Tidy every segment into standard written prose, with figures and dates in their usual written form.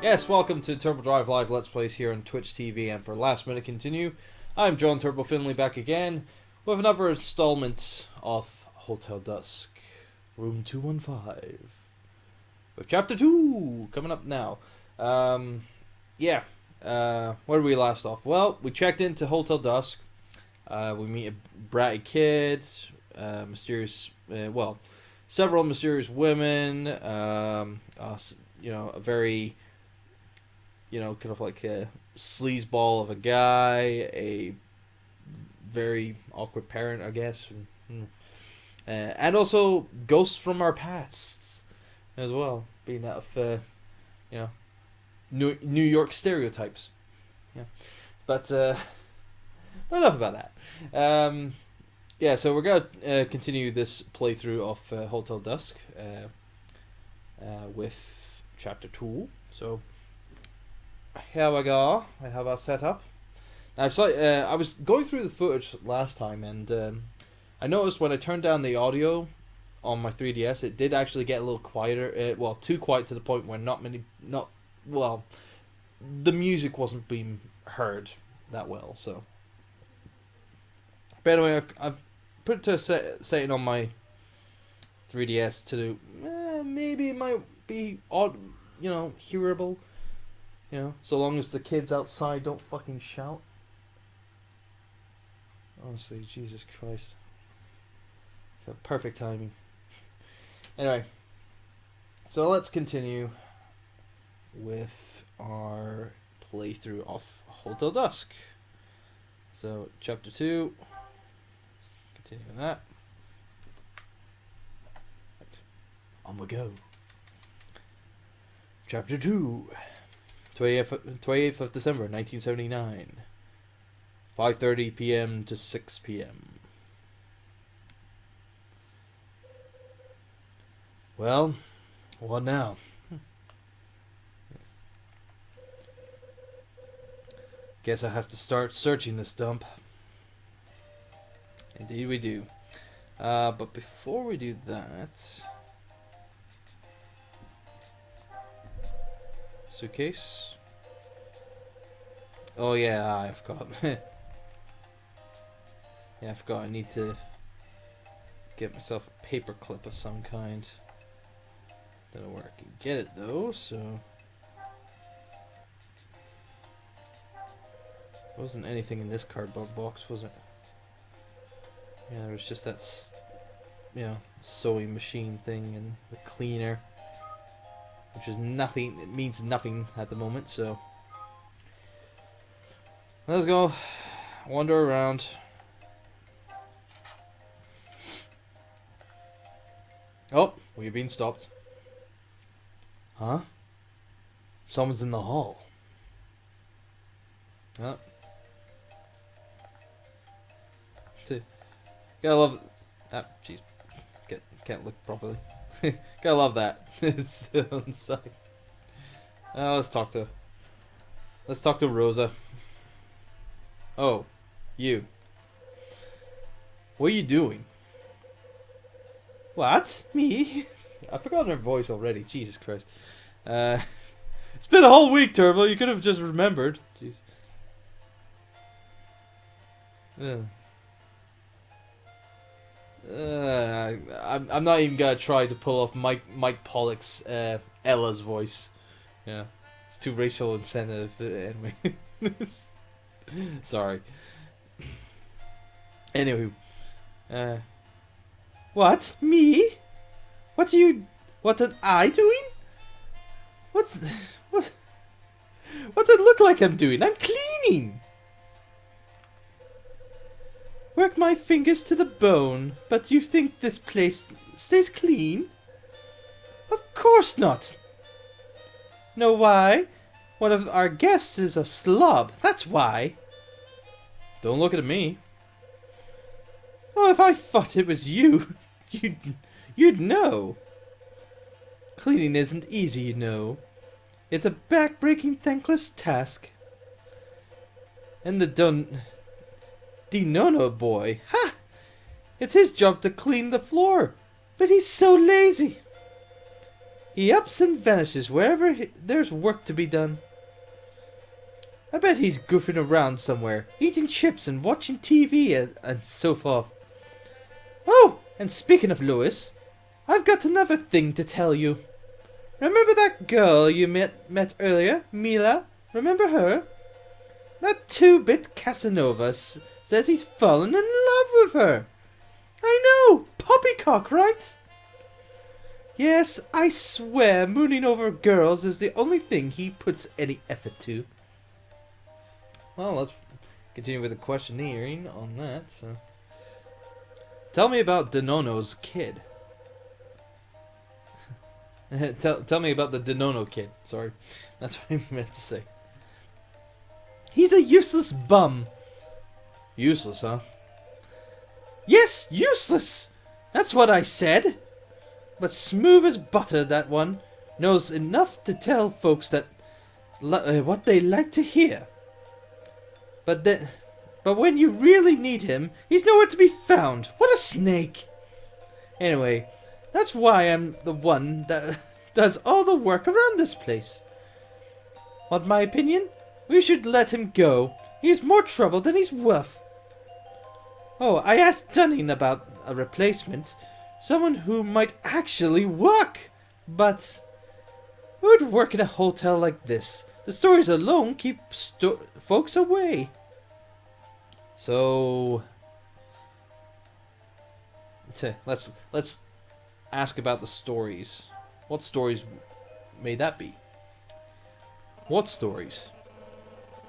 Yes, welcome to Turbo Drive Live Let's Plays here on Twitch TV, and for Last Minute Continue, I'm John Turbo Finley back again with another installment of Hotel Dusk, Room 215, with Chapter 2 coming up now. Where did we last off? Well, we checked into Hotel Dusk, we meet a bratty kid, several mysterious women, a very kind of like a sleazeball of a guy, a very awkward parent, I guess, and also ghosts from our pasts as well, being out of New York stereotypes. Yeah, but enough about that. So we're gonna continue this playthrough of Hotel Dusk with Chapter 2. So here we go. I have our setup. Now, I was going through the footage last time, and I noticed when I turned down the audio on my 3DS, it did actually get a little quieter. Too quiet to the point where the music wasn't being heard that well. So, but anyway, I've put it to setting on my 3DS to maybe it might be odd, hearable. So long as the kids outside don't fucking shout. Honestly, Jesus Christ. Perfect timing. Anyway, so let's continue with our playthrough of Hotel Dusk. So, Chapter 2. Continue with that. Right. On we go. Chapter 2. 28th of December, 1979. 5:30 p.m. to 6 p.m. Well, what now? Guess I have to start searching this dump. Indeed we do. But before we do that... Suitcase. Oh yeah, I forgot. I forgot. I need to get myself a paper clip of some kind. Don't know where I can get it though. So there wasn't anything in this cardboard box, was it? Yeah, there was just that, sewing machine thing and the cleaner. Which is nothing, it means nothing at the moment, so let's go wander around. Oh, we've been stopped. Huh? Someone's in the hall. Oh. Gotta love... Ah, jeez. Can't look properly. Gotta love that. It's on side. Let's talk to Rosa. Oh, you. What are you doing? What? Me? I've forgotten her voice already. Jesus Christ. It's been a whole week, Turbo. You could have just remembered. Jeez. I'm not even gonna try to pull off Mike Pollock's Ella's voice. Yeah, it's too racial insensitive. Anyway, sorry. Anywho, what? Me? What am I doing? What's it look like I'm doing? I'm cleaning. Work my fingers to the bone, but you think this place stays clean? Of course not. Know why? One of our guests is a slob, that's why. Don't look at me. Oh, if I thought it was you, you'd know. Cleaning isn't easy, you know. It's a back-breaking, thankless task. And the Dinono boy, ha! It's his job to clean the floor, but he's so lazy. He ups and vanishes wherever there's work to be done. I bet he's goofing around somewhere, eating chips and watching TV and so forth. Oh, and speaking of Lewis, I've got another thing to tell you. Remember that girl you met earlier, Mila? Remember her? That two-bit Casanova says he's fallen in love with her. I know, poppycock, right? Yes, I swear mooning over girls is the only thing he puts any effort to. Well, let's continue with the questionnaire on that. So, tell me about Denono's kid. tell me about the Denono kid. Sorry, that's what I meant to say. He's a useless bum. Useless, huh? Yes, useless! That's what I said! But smooth as butter, that one. Knows enough to tell folks that what they like to hear. But when you really need him, he's nowhere to be found. What a snake! Anyway, that's why I'm the one that does all the work around this place. Want my opinion? We should let him go. He's more trouble than he's worth. Oh, I asked Dunning about a replacement. Someone who might actually work. But who would work in a hotel like this? The stories alone keep folks away. So let's ask about the stories. What stories may that be? What stories?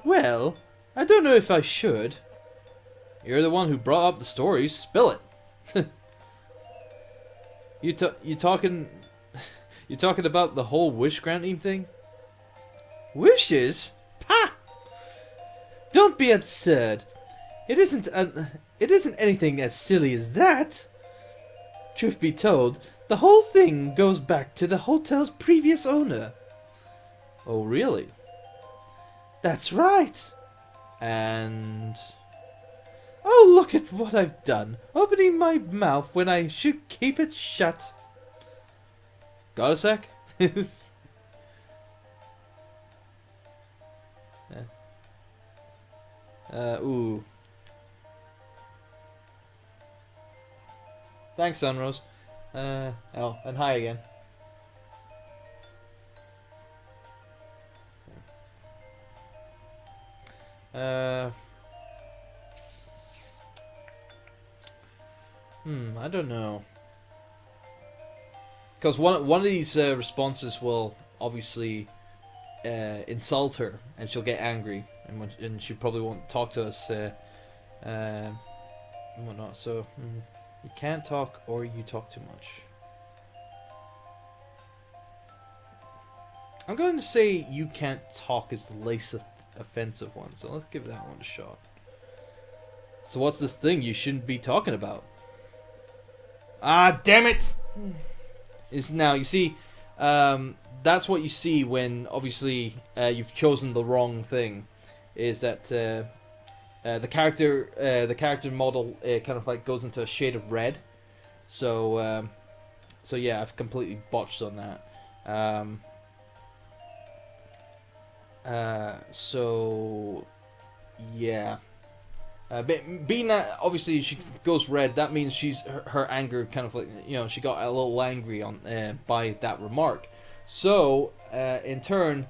Well, I don't know if I should. You're the one who brought up the stories. Spill it. You talking about the whole wish granting thing? Wishes? Pah! Don't be absurd. It isn't anything as silly as that. Truth be told, the whole thing goes back to the hotel's previous owner. Oh, really? That's right. And oh, look at what I've done. Opening my mouth when I should keep it shut. Got a sec? Ooh. Thanks, Sunrose. Oh, and hi again. I don't know. Because one of these responses will obviously insult her, and she'll get angry, and she probably won't talk to us and whatnot. So you can't talk, or you talk too much. I'm going to say you can't talk is the least offensive one, so let's give that one a shot. So what's this thing you shouldn't be talking about? Ah, damn it! Is now you see, that's what you see when obviously you've chosen the wrong thing. Is that the character model kind of like goes into a shade of red. So so yeah, I've completely botched on that. So yeah. Being that obviously she goes red, that means her anger kind of like, you know, she got a little angry on by that remark. So in turn,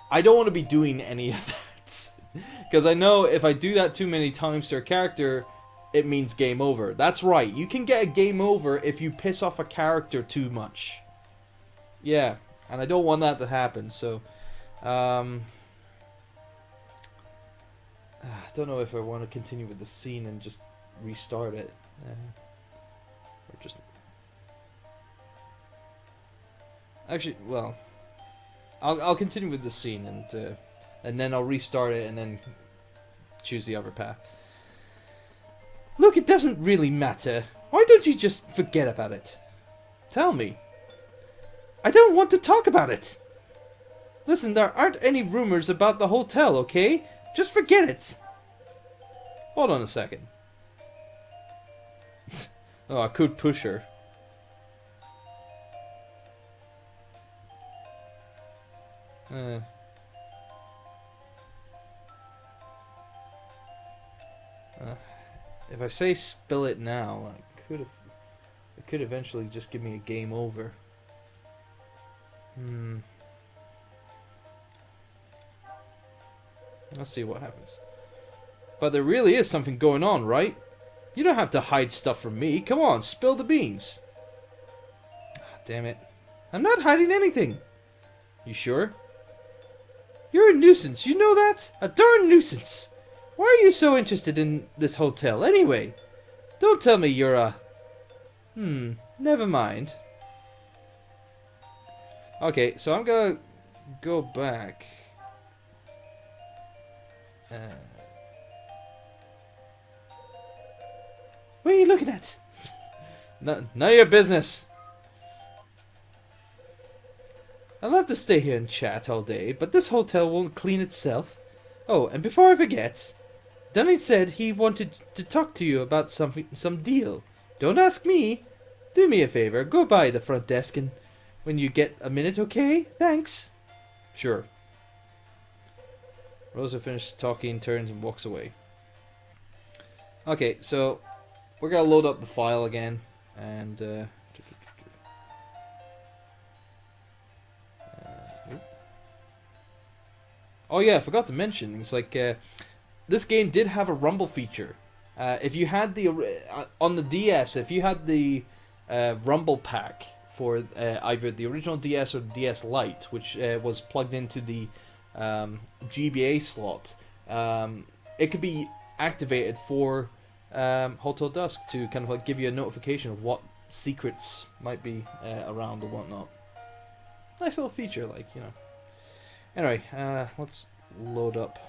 I don't want to be doing any of that because I know if I do that too many times to her character, it means game over. That's right, you can get a game over if you piss off a character too much. Yeah, and I don't want that to happen. So I don't know if I want to continue with the scene and just restart it, or just actually, well, I'll continue with the scene and then I'll restart it and then choose the other path. Look, it doesn't really matter. Why don't you just forget about it? Tell me. I don't want to talk about it. Listen, there aren't any rumors about the hotel, okay? Just forget it. Hold on a second. Oh, I could push her. Uh, if I say spill it now, it could eventually just give me a game over. Let's see what happens. But there really is something going on, right? You don't have to hide stuff from me. Come on, spill the beans. Damn it. I'm not hiding anything. You sure? You're a nuisance, you know that? A darn nuisance. Why are you so interested in this hotel, anyway? Don't tell me you're a... never mind. Okay, so I'm gonna go back. What are you looking at? None of your business. I'd love to stay here and chat all day, but this hotel won't clean itself. Oh, and before I forget, Dunny said he wanted to talk to you about some deal. Don't ask me. Do me a favor, go by the front desk and when you get a minute, okay? Thanks. Sure. Rosa finishes talking, turns and walks away. Okay, so we're gonna load up the file again and oh yeah, I forgot to mention, it's like this game did have a rumble feature. If you had the on the DS, if you had the rumble pack for either the original DS or the DS Lite, which was plugged into the GBA slot, it could be activated for Hotel Dusk to kind of like give you a notification of what secrets might be around or whatnot. Nice little feature, like, you know. Anyway, let's load up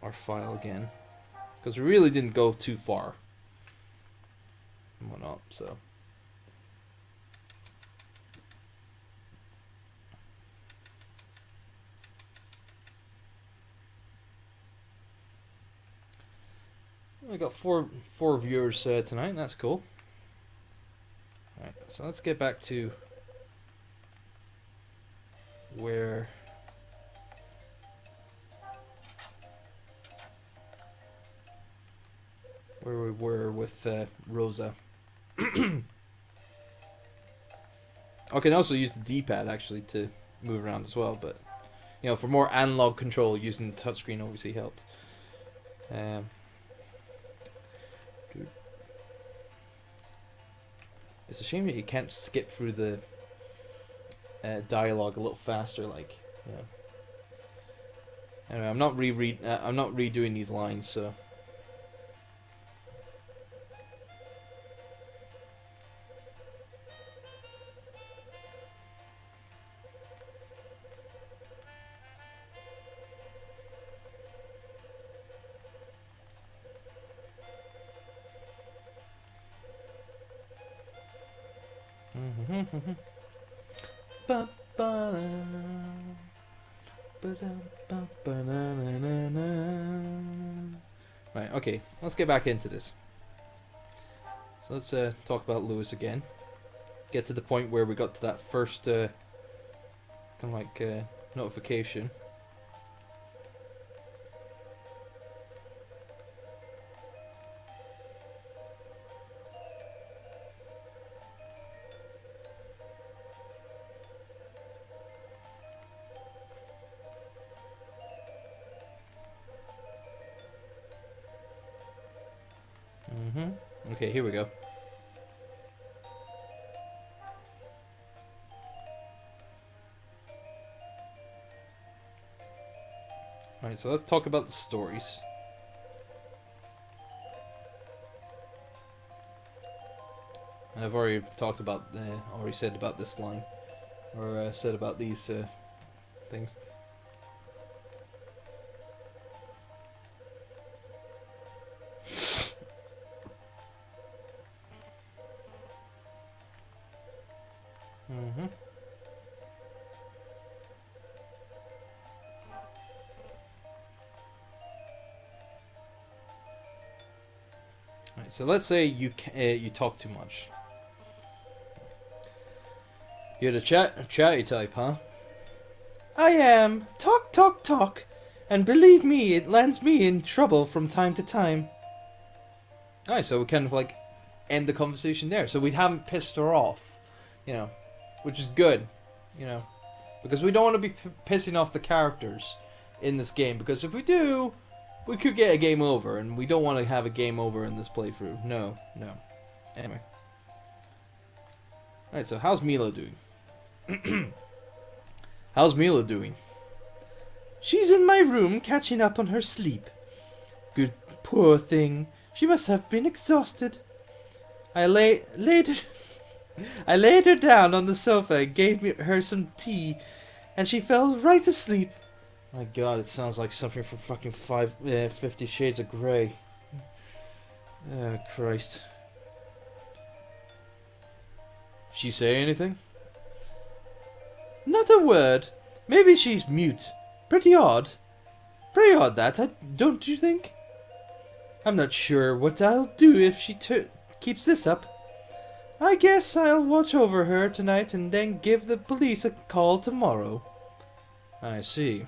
our file again, because we really didn't go too far and whatnot, so. We got four viewers tonight, and that's cool. Alright, so let's get back to where we were with Rosa. I can also use the D-pad actually to move around as well, but you know, for more analog control, using the touchscreen obviously helps. It's a shame that you can't skip through the dialogue a little faster, like, you know. Anyway, I'm not redoing these lines, so. Right, okay, let's get back into this. So let's talk about Lewis again. Get to the point where we got to that first kind of like notification. Okay, here we go. Alright, so let's talk about the stories. And I've already talked about, already said about this line, or said about these things. Alright, so let's say you talk too much. You're the chatty type, huh? I am. Talk, talk, talk. And believe me, it lands me in trouble from time to time. Alright, so we kind of like end the conversation there. So we haven't pissed her off, you know, which is good, you know, because we don't want to be pissing off the characters in this game, because if we do, we could get a game over, and we don't want to have a game over in this playthrough. No, no. Anyway. Alright, so how's Mila doing? How's Mila doing? She's in my room catching up on her sleep. Good poor thing. She must have been exhausted. I laid her down on the sofa and gave her some tea, and she fell right asleep. My god, it sounds like something from fucking 50 Shades of Grey. Oh, Christ. She say anything? Not a word. Maybe she's mute. Pretty odd. Pretty odd that, don't you think? I'm not sure what I'll do if she keeps this up. I guess I'll watch over her tonight and then give the police a call tomorrow. I see.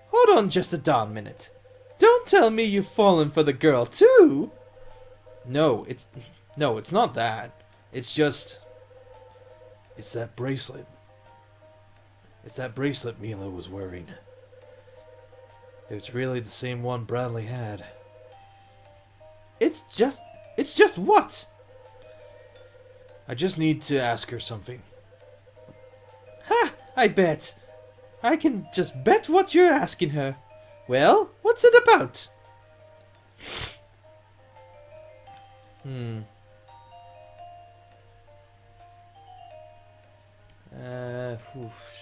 Hold on just a darn minute. Don't tell me you've fallen for the girl too. No, it's not that. It's that bracelet. It's that bracelet Mila was wearing. It's really the same one Bradley had. It's just what? I just need to ask her something. Ha! I bet. I can just bet what you're asking her. Well, what's it about?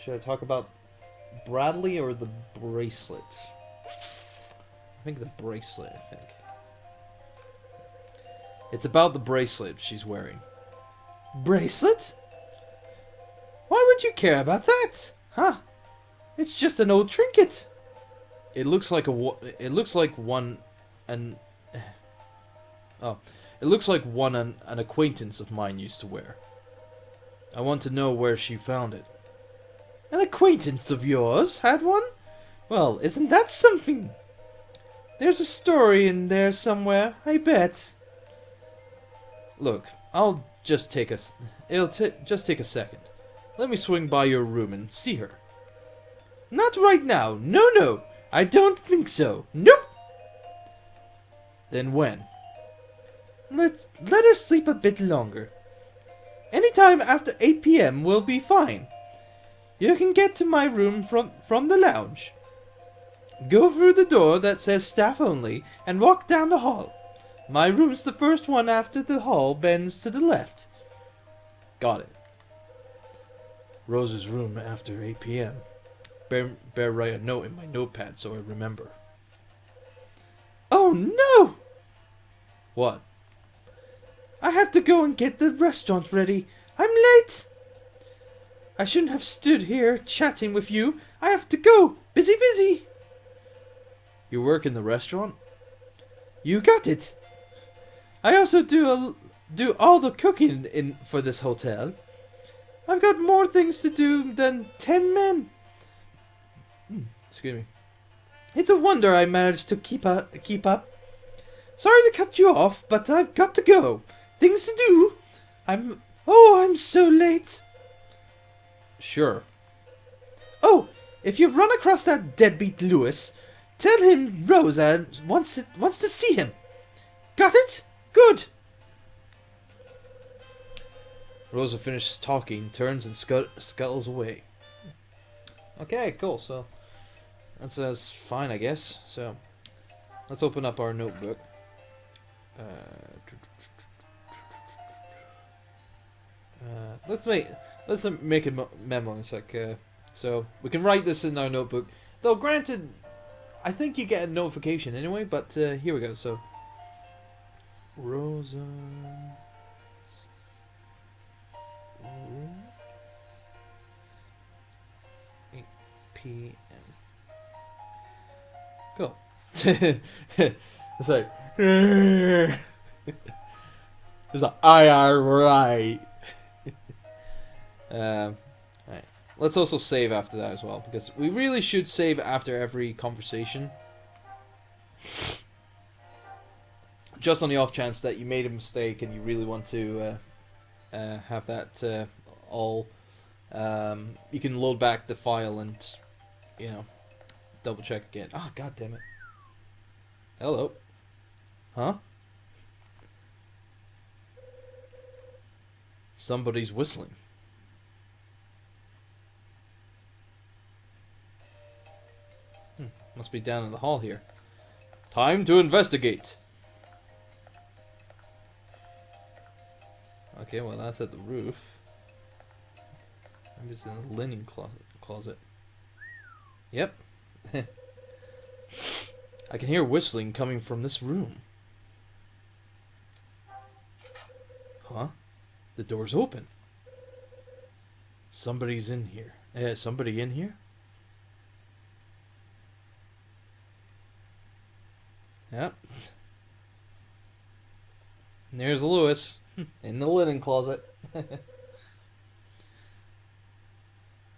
Should I talk about Bradley or the bracelet? I think the bracelet, I think. It's about the bracelet she's wearing. Bracelet? Why would you care about that? Huh? It's just an old trinket. It looks like one an acquaintance of mine used to wear. I want to know where she found it. An acquaintance of yours had one? Well, isn't that something? There's a story in there somewhere, I bet. Look, I'll just take just take a second. Let me swing by your room and see her. Not right now. No, no. I don't think so. Nope. Then when? Let her sleep a bit longer. Anytime after 8 p.m. will be fine. You can get to my room from the lounge. Go through the door that says staff only and walk down the hall. My room's the first one after the hall bends to the left. Got it. Rose's room after 8 p.m. Better write a note in my notepad so I remember. Oh no! What? I have to go and get the restaurant ready. I'm late. I shouldn't have stood here chatting with you. I have to go. Busy, busy. You work in the restaurant? You got it. I also do all the cooking for this hotel. I've got more things to do than 10 men. Excuse me. It's a wonder I managed to keep up. Sorry to cut you off, but I've got to go. Things to do. I'm so late. Sure. Oh, if you run across that deadbeat Lewis, tell him Rosa wants to see him. Got it? Good. Rosa finishes talking, turns and scuttles away. Okay, cool. So that's fine, I guess. So let's open up our notebook. Let's make a memo. It's like so we can write this in our notebook. Though granted, I think you get a notification anyway. But here we go. So Rosa. 8 p.m. Cool. It's like it's like I are right. Alright. let's also save after that as well, because we really should save after every conversation. Just on the off chance that you made a mistake and you really want to have that all... you can load back the file and, you know, double check again. Ah, oh, god damn it. Hello. Huh? Somebody's whistling. Must be down in the hall here. Time to investigate. Okay, well that's at the roof. Maybe it's in the linen closet. Yep. I can hear whistling coming from this room. Huh? The door's open. Somebody's in here. Somebody in here? Yep. And there's Lewis in the linen closet.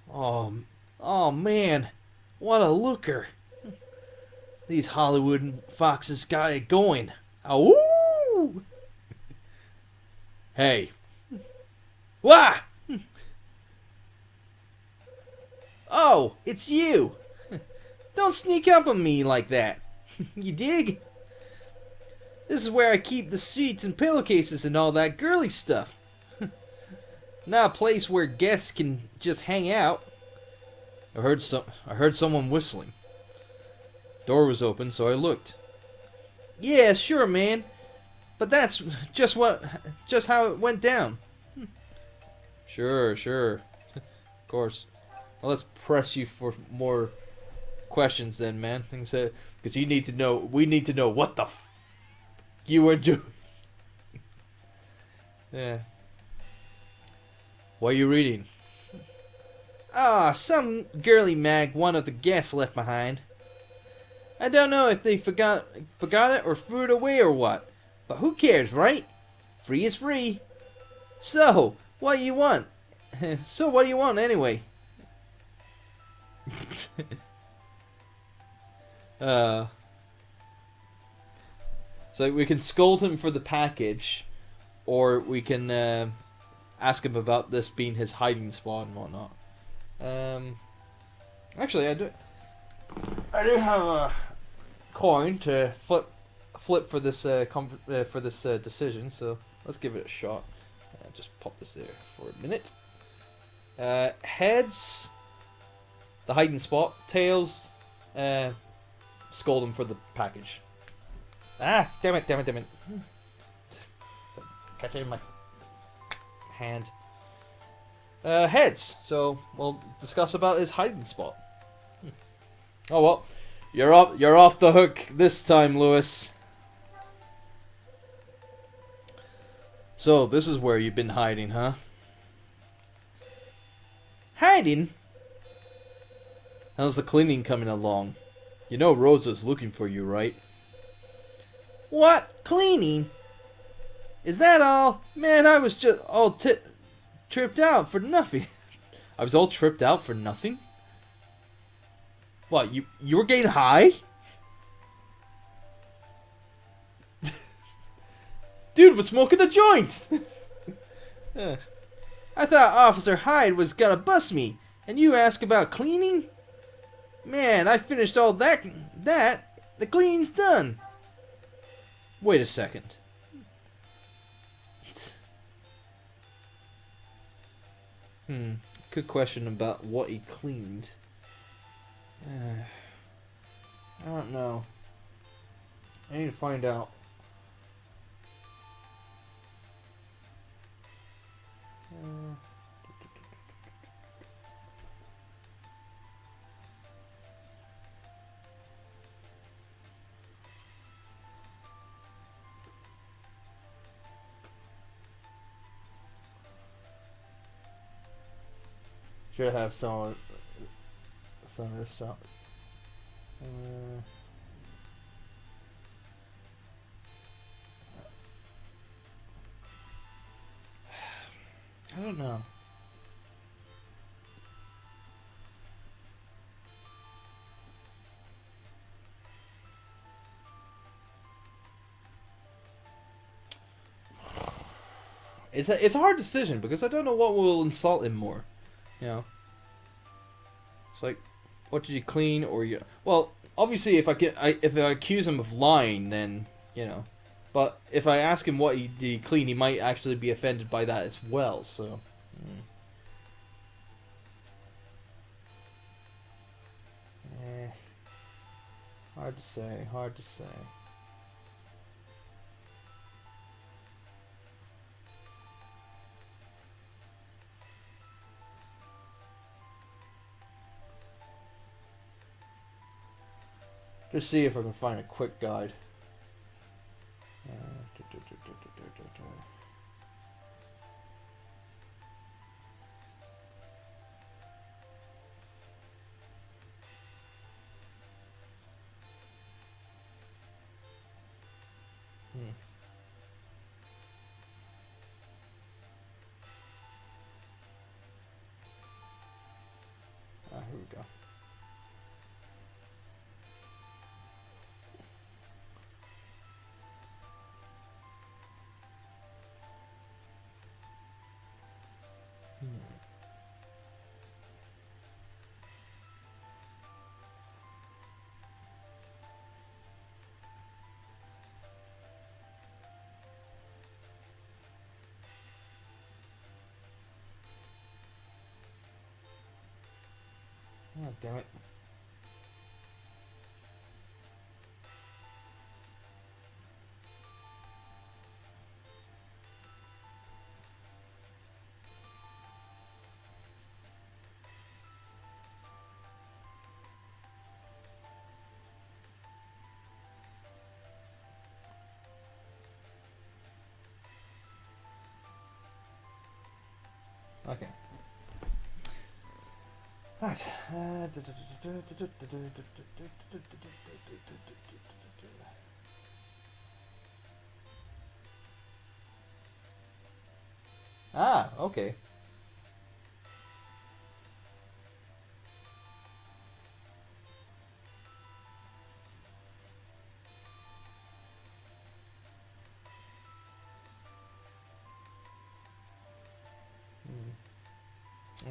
Oh man, what a looker! These Hollywood foxes got it going. Ow! Hey. Wah! Oh, it's you! Don't sneak up on me like that. You dig? This is where I keep the sheets and pillowcases and all that girly stuff. Not a place where guests can just hang out. I heard someone whistling. Door was open, so I looked. Yeah, sure, man. But that's just how it went down. Sure. Of course. Well, let's press you for more questions then, man. Because you need to know. We need to know what the you were doing. Yeah. What are you reading? Some girly mag one of the guests left behind. I don't know if they forgot it or threw it away or what. But who cares, right? Free is free. So, what do you want? So, what do you want anyway? So we can scold him for the package, or we can ask him about this being his hiding spot and whatnot. Actually, I do have a coin to flip for this decision, so let's give it a shot. Just pop this there for a minute. Heads, the hiding spot. Tails, scold him for the package. Ah, damn it. Catch it in my hand. Heads. So we'll discuss about his hiding spot. Oh well, you're off the hook this time, Lewis. So this is where you've been hiding, huh? Hiding? How's the cleaning coming along? You know Rosa's looking for you, right? What? Cleaning? Is that all? Man, I was just all tripped out for nothing. I was all tripped out for nothing? What, you were getting high? Dude was smoking a joint! I thought Officer Hyde was gonna bust me, and you ask about cleaning? Man, I finished all that. The cleaning's done. Wait a second. Good question about what he cleaned. I don't know. I need to find out. Should have some of this stuff. I don't know. it's a hard decision because I don't know what will insult him more. You know, it's like, what did you clean or you? Well, obviously, if I accuse him of lying, then you know. But if I ask him what he did he clean, he might actually be offended by that as well. So. Hard to say. Hard to say. Just see if I can find a quick guide. Here we go. Oh, damn it. Okay. Right. Ah, okay.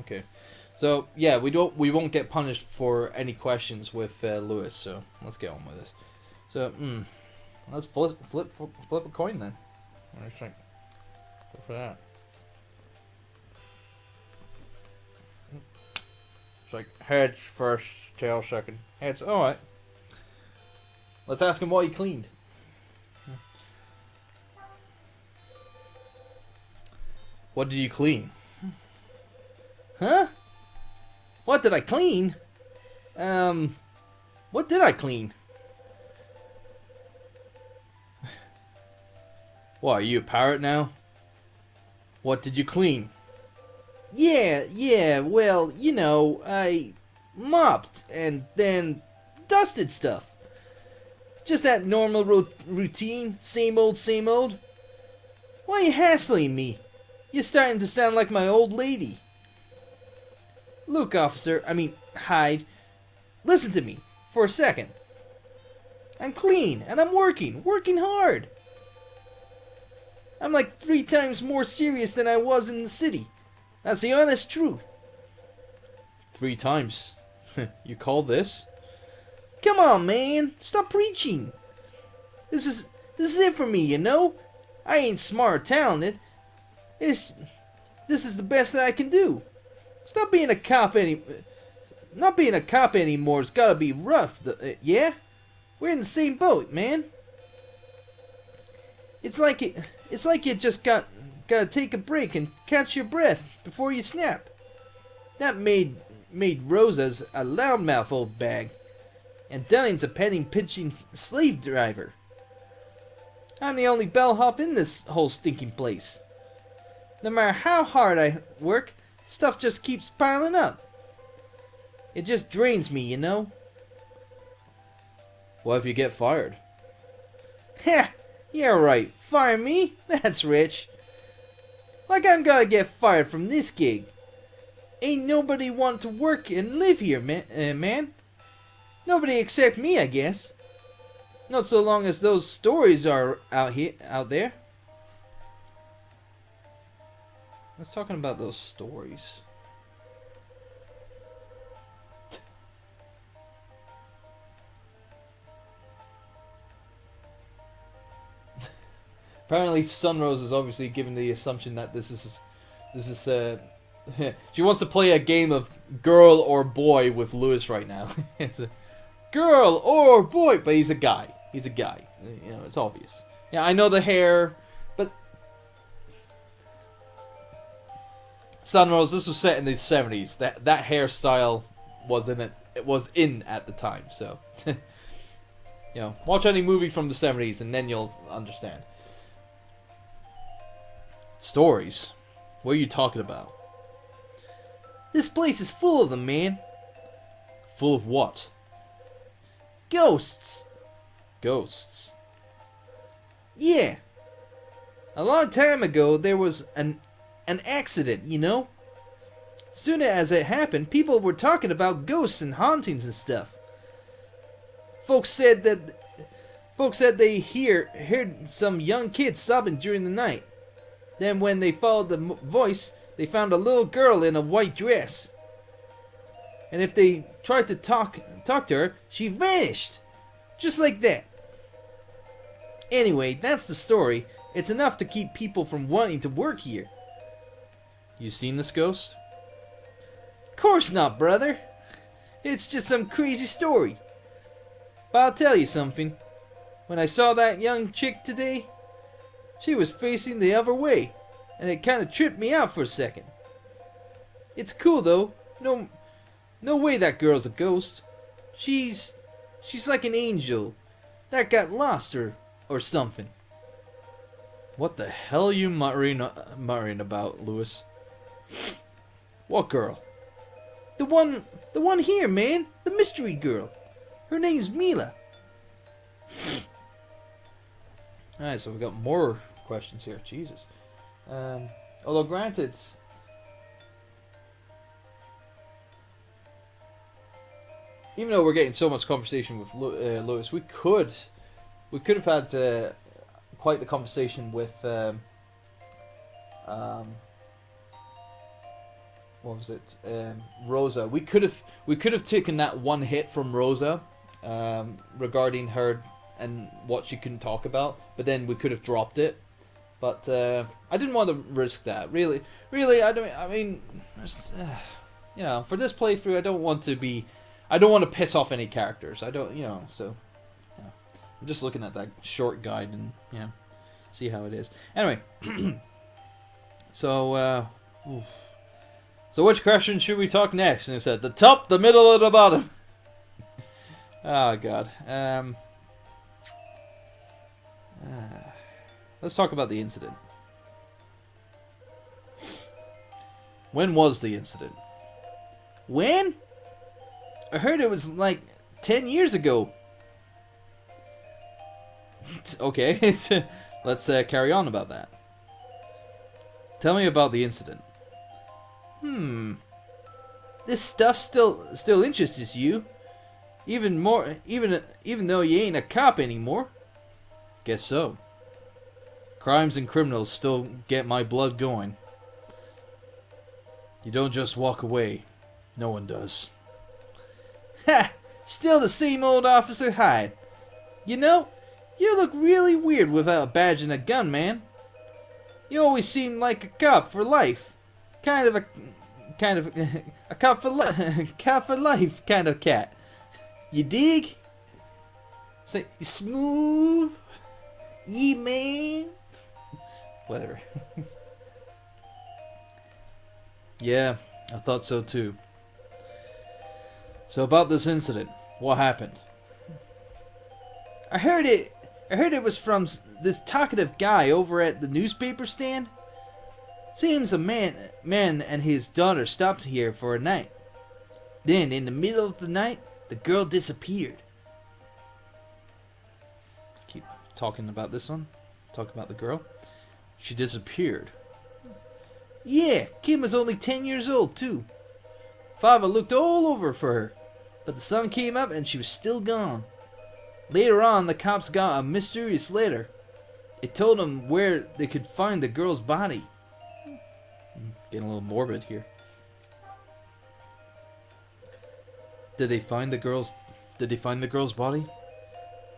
Okay. So yeah, we won't get punished for any questions with Lewis. So let's get on with this. So let's flip a coin then. Let's try go for that. It's like heads first, tail second. Heads. All right. Let's ask him what he cleaned. What did you clean? Huh? What did I clean? What did I clean? What, are you a parrot now? What did you clean? Yeah, well, you know, I mopped and then dusted stuff. Just that normal routine, same old, same old. Why are you hassling me? You're starting to sound like my old lady. Look, officer, Hyde, listen to me for a second. I'm clean, and I'm working hard. I'm like 3 times more serious than I was in the city. That's the honest truth. 3 times? You call this? Come on, man, stop preaching. This is it for me, you know? I ain't smart or talented. This is the best that I can do. Stop being a cop Not being a cop anymore has gotta be rough, yeah? We're in the same boat, man. It's like you just gotta take a break and catch your breath before you snap. That made Rosa's a loudmouth old bag, and Dunning's a penny-pinching slave driver. I'm the only bellhop in this whole stinking place. No matter how hard I work, stuff just keeps piling up. It just drains me, you know? What if you get fired? Heh! Yeah, right. Fire me? That's rich. Like I'm gonna get fired from this gig. Ain't nobody want to work and live here, man. Nobody except me, I guess. Not so long as those stories are out there. Let's talking about those stories. Apparently, Sunrose is obviously given the assumption that this is she wants to play a game of girl or boy with Lewis right now. It's a girl or boy, but he's a guy. He's a guy. You know, it's obvious. Yeah, I know the hair, but Sunrose, this was set in the 70s. That hairstyle was in it. It was in at the time. So, you know, watch any movie from the 70s and then you'll understand. Stories? What are you talking about? This place is full of them, man. Full of what? Ghosts. Ghosts. Yeah. A long time ago, there was an accident, you know? Soon as it happened, people were talking about ghosts and hauntings and stuff. Folks said they heard some young kids sobbing during the night. Then when they followed the voice, they found a little girl in a white dress. And if they tried to talk to her, she vanished. Just like that. Anyway, that's the story. It's enough to keep people from wanting to work here. You seen this ghost? Course not, brother. It's just some crazy story. But I'll tell you something. When I saw that young chick today, she was facing the other way, and it kind of tripped me out for a second. It's cool though. No way that girl's a ghost. She's like an angel that got lost or something. What the hell are you muttering about, Lewis? What girl? The one here, man. The mystery girl. Her name's Mila. Alright, so we've got more questions here. Jesus. Although granted, even though we're getting so much conversation with Lewis, we could have had quite the conversation with what was it? Rosa. We could have taken that one hit from Rosa regarding her and what she couldn't talk about, but then we could have dropped it. But I didn't want to risk that. Really, I mean, you know, for this playthrough, I don't want to piss off any characters. I don't, you know, so yeah. I'm just looking at that short guide and see how it is. Anyway, so which question should we talk next? And it said the top, the middle, or the bottom. Oh God. Let's talk about the incident. When was the incident? When? I heard it was like 10 years ago. Okay, let's carry on about that. Tell me about the incident. This stuff still interests you, even more, even though you ain't a cop anymore. Guess so. Crimes and criminals still get my blood going. You don't just walk away. No one does. Ha! Still the same old Officer Hyde. You know, you look really weird without a badge and a gun, man. You always seem like a cop for life. Kind of a cop for cop for life kind of cat. You dig? Say smooth. Ye man. Whatever. Yeah, I thought so too. So about this incident, what happened? I heard it was from this talkative guy over at the newspaper stand. Seems a man and his daughter stopped here for a night. Then, in the middle of the night, the girl disappeared. Keep talking about this one. Talk about the girl. She disappeared. Yeah, Kim was only 10 years old, too. Father looked all over for her, but the sun came up and she was still gone. Later on, the cops got a mysterious letter. It told them where they could find the girl's body. Getting a little morbid here. Did they find the girl's body?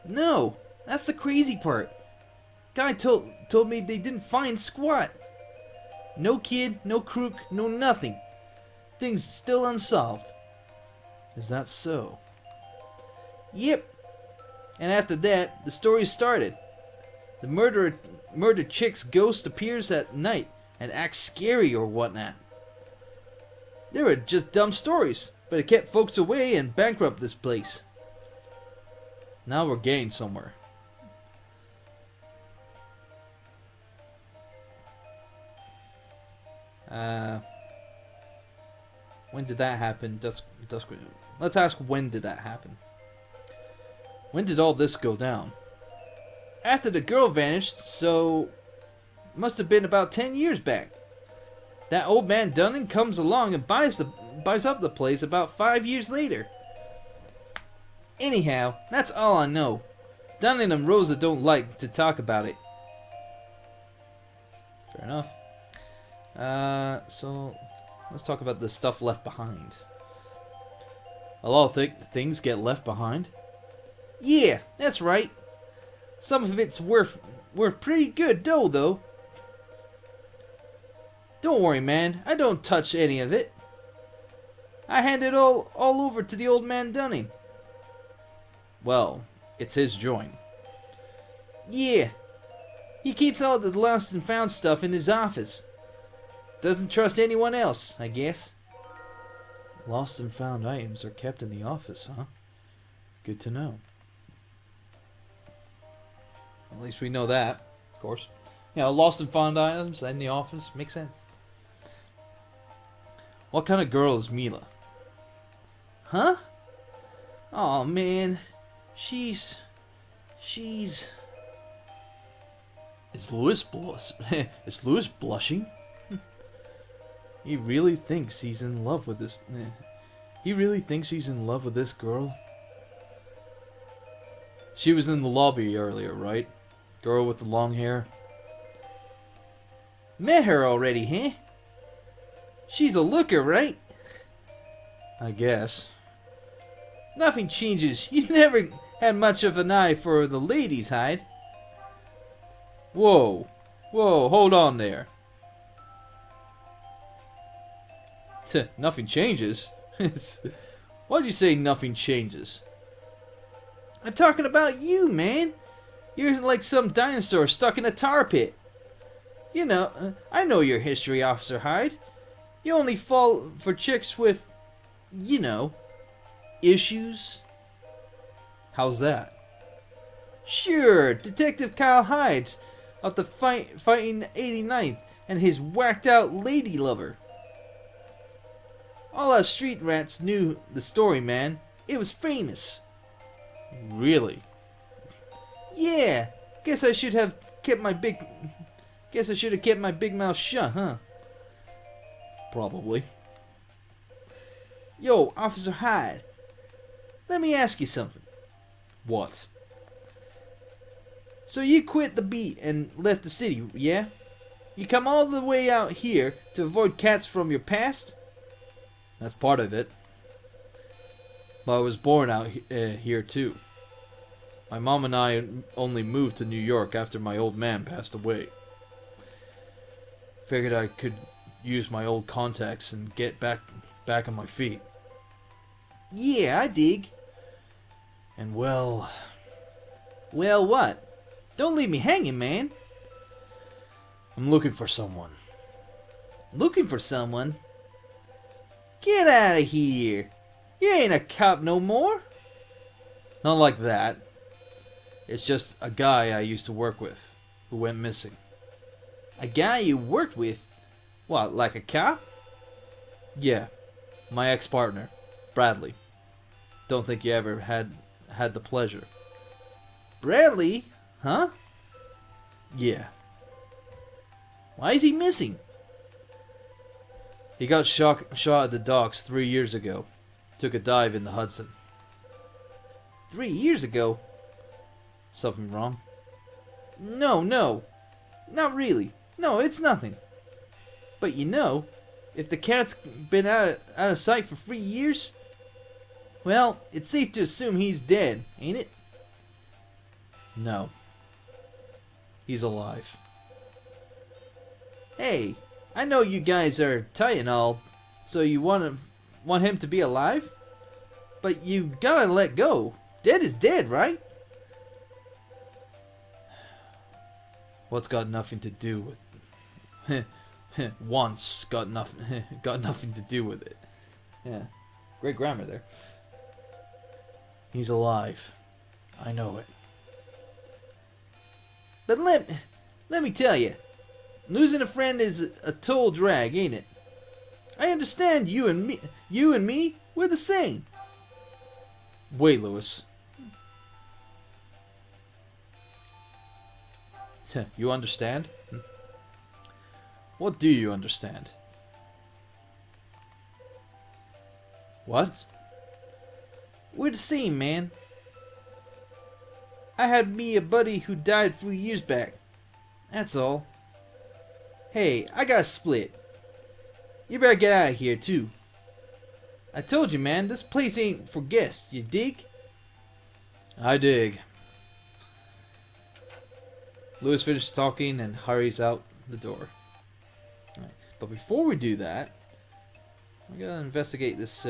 No, that's the crazy part. Guy told me they didn't find squat. No kid, no crook, no nothing. Things still unsolved. Is that so? Yep. And after that, the story started. The murdered chick's ghost appears at night and acts scary or whatnot. They were just dumb stories, but it kept folks away and bankrupt this place. Now we're getting somewhere. When did that happen? Dusk. Let's ask, when did that happen? When did all this go down? After the girl vanished, so must have been about 10 years back. That old man Dunning comes along and buys up the place about 5 years later. Anyhow, that's all I know. Dunning and Rosa don't like to talk about it. Fair enough. So let's talk about the stuff left behind. A lot of things get left behind. Yeah, that's right. Some of it's worth pretty good dough, though. Don't worry, man. I don't touch any of it. I hand it all over to the old man Dunning. Well, it's his joint. Yeah. He keeps all the lost and found stuff in his office. Doesn't trust anyone else, I guess. Lost and found items are kept in the office, huh? Good to know. At least we know that, of course. You know, lost and found items in the office makes sense. What kind of girl is Mila? Huh? Oh man, she's. Is Louis Is Louis blushing? He really thinks he's in love with this. He really thinks he's in love with this girl. She was in the lobby earlier, right? Girl with the long hair. Met her already, huh? She's a looker, right? I guess. Nothing changes. You never had much of an eye for the ladies, Hyde. Whoa. Whoa, hold on there. Nothing changes? Why'd you say nothing changes? I'm talking about you, man. You're like some dinosaur stuck in a tar pit. You know, I know your history, Officer Hyde. You only fall for chicks with, you know, issues. How's that? Sure, Detective Kyle Hyde of the Fighting 89th and his whacked out lady lover. All us street rats knew the story, man. It was famous. Really? Yeah. Guess I should have kept my big mouth shut, huh? Probably. Yo, Officer Hyde. Let me ask you something. What? So you quit the beat and left the city, yeah? You come all the way out here to avoid cats from your past? That's part of it. But I was born out here too. My mom and I only moved to New York after my old man passed away. Figured I could use my old contacts and get back on my feet. Yeah, I dig. And well, what? Don't leave me hanging, man. I'm looking for someone. Looking for someone? Get out of here. You ain't a cop no more. Not like that. It's just a guy I used to work with who went missing. A guy you worked with? What, like a cop? Yeah. My ex-partner, Bradley. Don't think you ever had the pleasure. Bradley? Huh? Yeah. Why is he missing? He got shot at the docks 3 years ago. Took a dive in the Hudson. 3 years ago? Something wrong? No. Not really. No, it's nothing. But you know, If the cat's been out of sight for 3 years, well, it's safe to assume he's dead, ain't it? No. He's alive. Hey, I know you guys are tight and all, so you want him to be alive? But you gotta let go. Dead is dead, right? What's got nothing to do with once got nothing to do with it. Yeah. Great grammar there. He's alive. I know it. But let me tell you, losing a friend is a toll drag, ain't it? I understand you and me, we're the same. Wait, Lewis. You understand? What do you understand? What? We're the same, man. I had me a buddy who died 3 years back. That's all. Hey, I got split. You better get out of here, too. I told you, man, this place ain't for guests, you dig? I dig. Lewis finishes talking and hurries out the door. Right. But before we do that, we gotta investigate this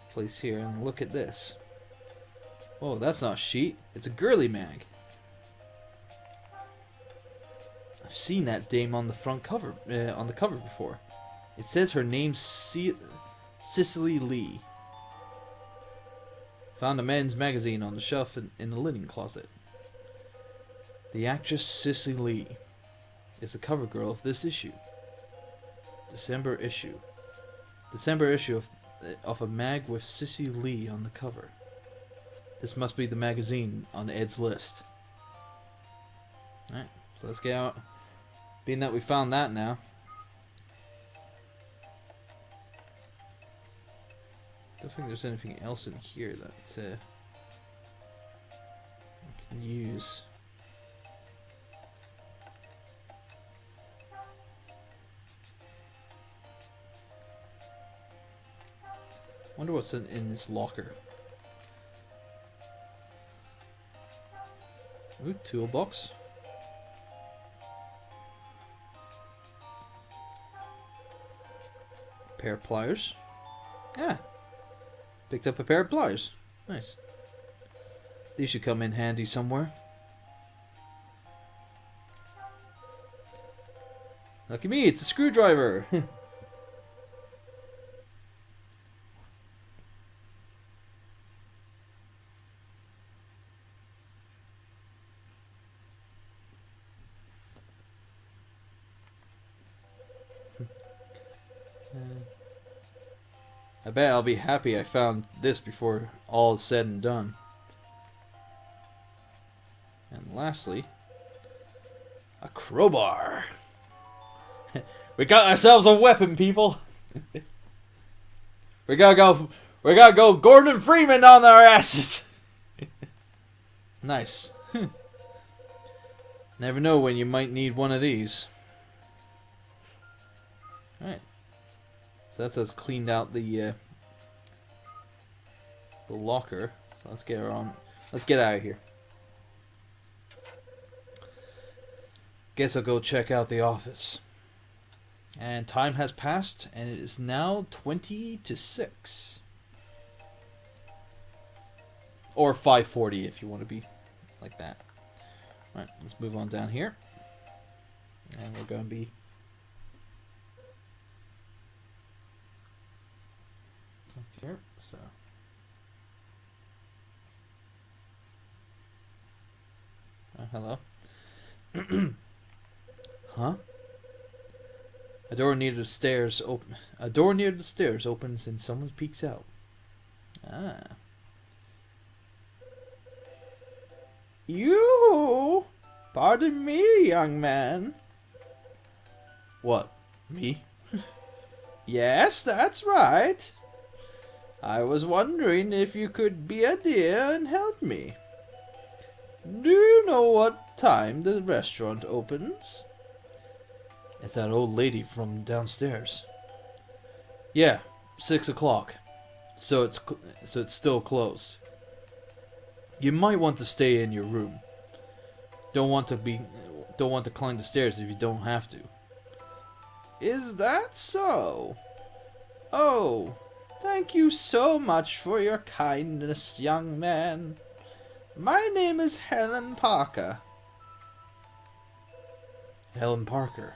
place here and look at this. Oh, that's not a sheet. It's a girly mag. I've seen that dame on the front cover, on the cover before. It says her name's Cicely Lee. Found a men's magazine on the shelf in the linen closet. The actress Cicely Lee is the cover girl of this issue. December issue of a mag with Cicely Lee on the cover. This must be the magazine on Ed's list. Alright, so let's get out. Being that we found that now. Don't think there's anything else in here that I can use. Wonder what's in this locker. Ooh, toolbox. Pair of pliers. Yeah. Picked up a pair of pliers. Nice. These should come in handy somewhere. Lucky me, it's a screwdriver. I bet I'll be happy I found this before all is said and done. And lastly, a crowbar. We got ourselves a weapon, people. We gotta go Gordon Freeman on our asses. Nice. Never know when you might need one of these. Alright. So that's us cleaned out the locker. So let's get her on. Let's get out of here. Guess I'll go check out the office. And time has passed, and it is now 20 to 6. Or 5:40 if you want to be like that. Alright, let's move on down here. And we're going to be here, so hello. Huh? A door near the stairs opens and someone peeks out. Ah. You? Pardon me, young man. What? Me? Yes, that's right. I was wondering if you could be a dear and help me. Do you know what time the restaurant opens? It's that old lady from downstairs. Yeah, 6 o'clock. So it's still closed. You might want to stay in your room. Don't want to be don't want to climb the stairs if you don't have to. Is that so? Oh, thank you so much for your kindness, young man. My name is Helen Parker. Helen Parker.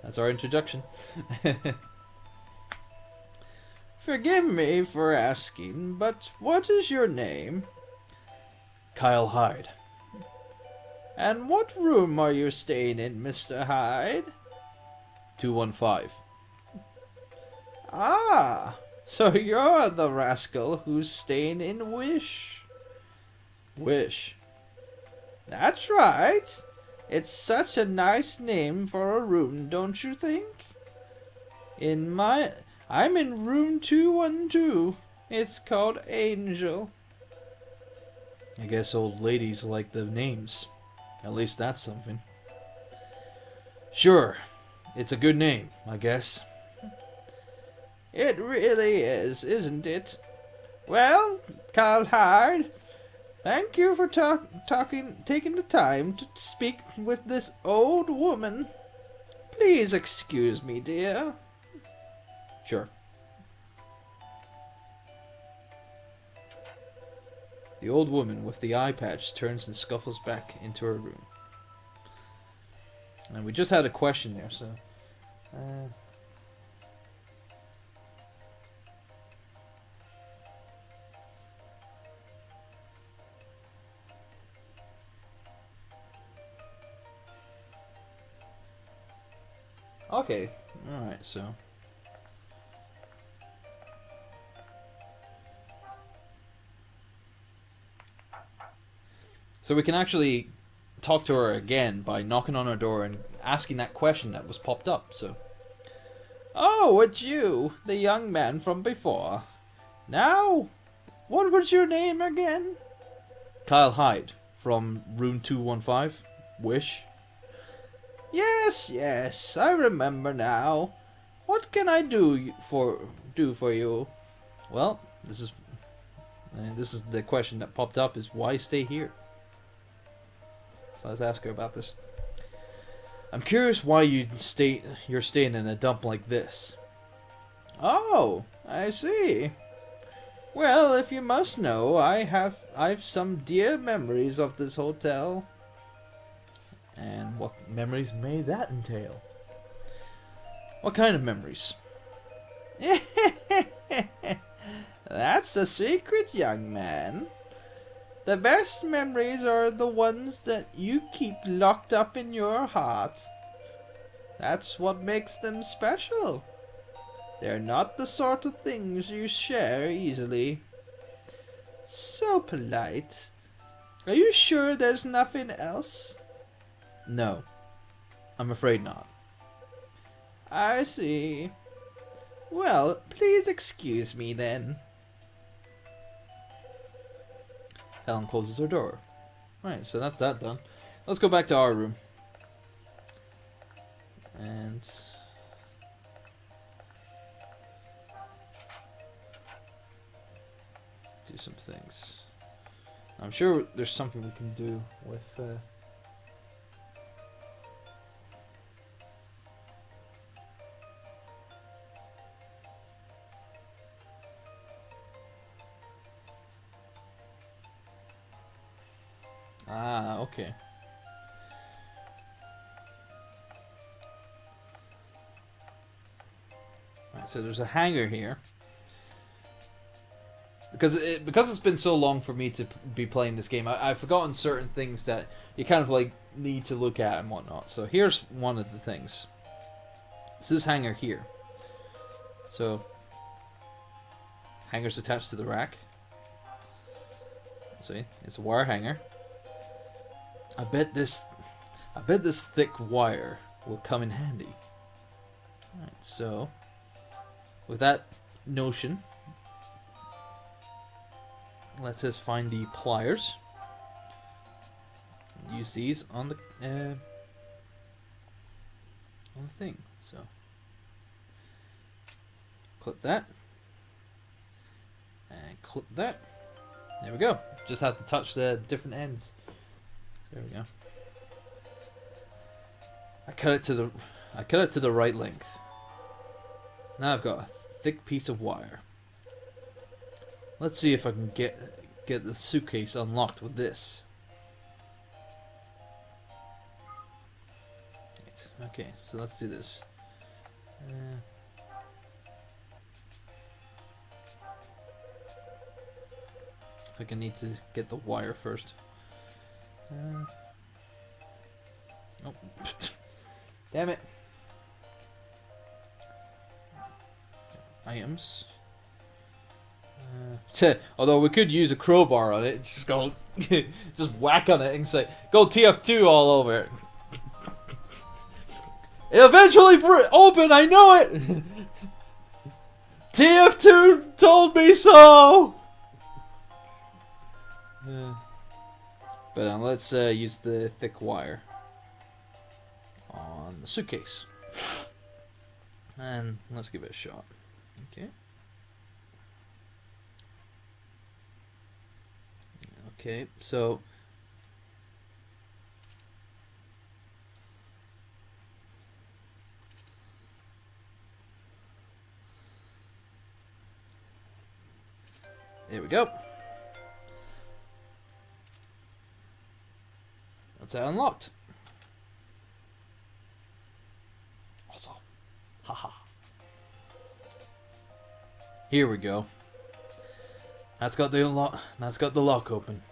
That's our introduction. Forgive me for asking, but what is your name? Kyle Hyde. And what room are you staying in, Mr. Hyde? 215. Ah, so you're the rascal who's staying in Wish. Wish. That's right. It's such a nice name for a room, don't you think? I'm in room 212. It's called Angel. I guess old ladies like the names. At least that's something. Sure, it's a good name, I guess. It really is, isn't it? Well, Carl Hyde, thank you for taking the time to speak with this old woman. Please excuse me, dear. Sure. The old woman with the eye patch turns and scuffles back into her room. And we just had a question there, so... Okay, alright, so... So we can actually talk to her again by knocking on her door and asking that question that was popped up, so... Oh, it's you, the young man from before. Now, what was your name again? Kyle Hyde, from room 215, Wish. Yes, I remember now. What can I do for you? Well, this is the question that popped up: is why stay here? So let's ask her about this. I'm curious why you're staying in a dump like this. Oh, I see. Well, if you must know, I've some dear memories of this hotel. And what memories may that entail? What kind of memories? That's a secret, young man. The best memories are the ones that you keep locked up in your heart. That's what makes them special. They're not the sort of things you share easily. So polite. Are you sure there's nothing else? No, I'm afraid not. I see. Well, please excuse me then. Helen closes her door. Right, so that's that done. Let's go back to our room. And... do some things. I'm sure there's something we can do with... Ah, okay. Right, so there's a hanger here. Because it's been so long for me to be playing this game, I've forgotten certain things that you kind of like need to look at and whatnot. So here's one of the things. It's this hanger here. So hanger's attached to the rack. See, it's a wire hanger. I bet this thick wire will come in handy. Alright, so with that notion, let's just find the pliers. Use these on the damn thing. So clip that and clip that. There we go. Just have to touch the different ends. There we go. I cut it to the right length. Now I've got a thick piece of wire. Let's see if I can get the suitcase unlocked with this. Okay, so let's do this. I think I need to get the wire first. Oh, damn it! Items. Although we could use a crowbar on it, just go, just whack on it and say, "Go TF2 all over it." It eventually open. I know it. TF2 told me so. But let's use the thick wire on the suitcase, and let's give it a shot. Okay. Okay, so there we go. That's it unlocked. Awesome. Haha. Here we go. That's got the lock. That's got the lock open.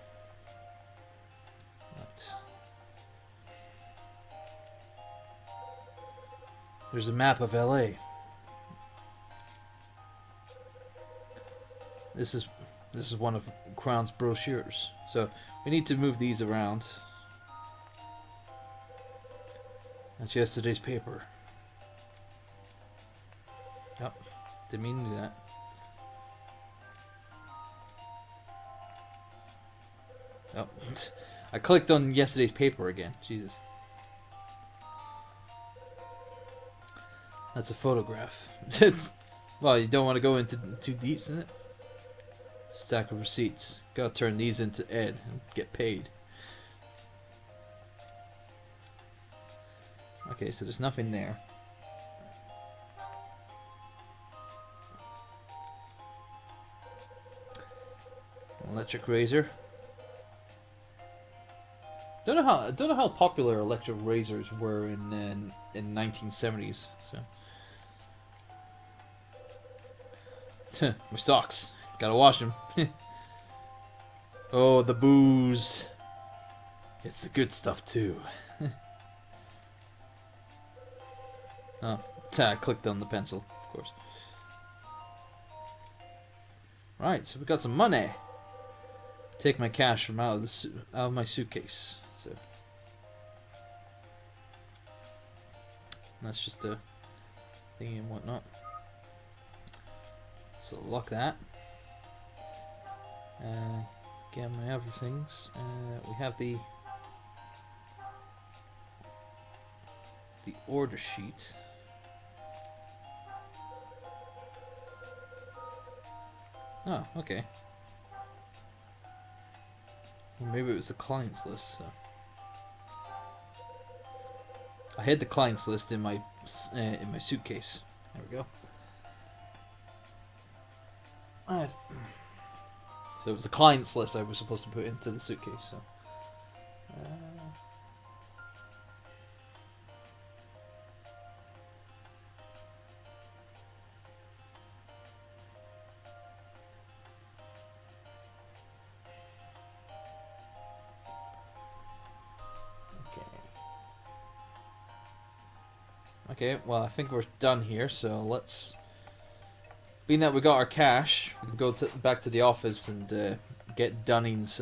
Right. There's a map of LA. This is one of Crown's brochures. So we need to move these around. That's yesterday's paper. Oh, didn't mean to do that. Oh, I clicked on yesterday's paper again. Jesus. That's a photograph. Well, you don't want to go into too deep, isn't it? Stack of receipts. Gotta turn these into Ed and get paid. Okay, so there's nothing there. Electric razor. Don't know how popular electric razors were in 1970s. So my socks, gotta wash them. Oh, the booze. It's the good stuff too. Oh, I clicked on the pencil, of course. Right, so we got some money. Take my cash from out of my suitcase. So that's just a thingy and whatnot. So lock that. Get my other things. We have the order sheet. Oh, okay. Well, maybe it was the client's list. So I had the client's list in my suitcase. There we go. Alright. So it was the client's list I was supposed to put into the suitcase. So. Okay, well, I think we're done here, so let's... Being that we got our cash, we can go back to the office and get Dunning's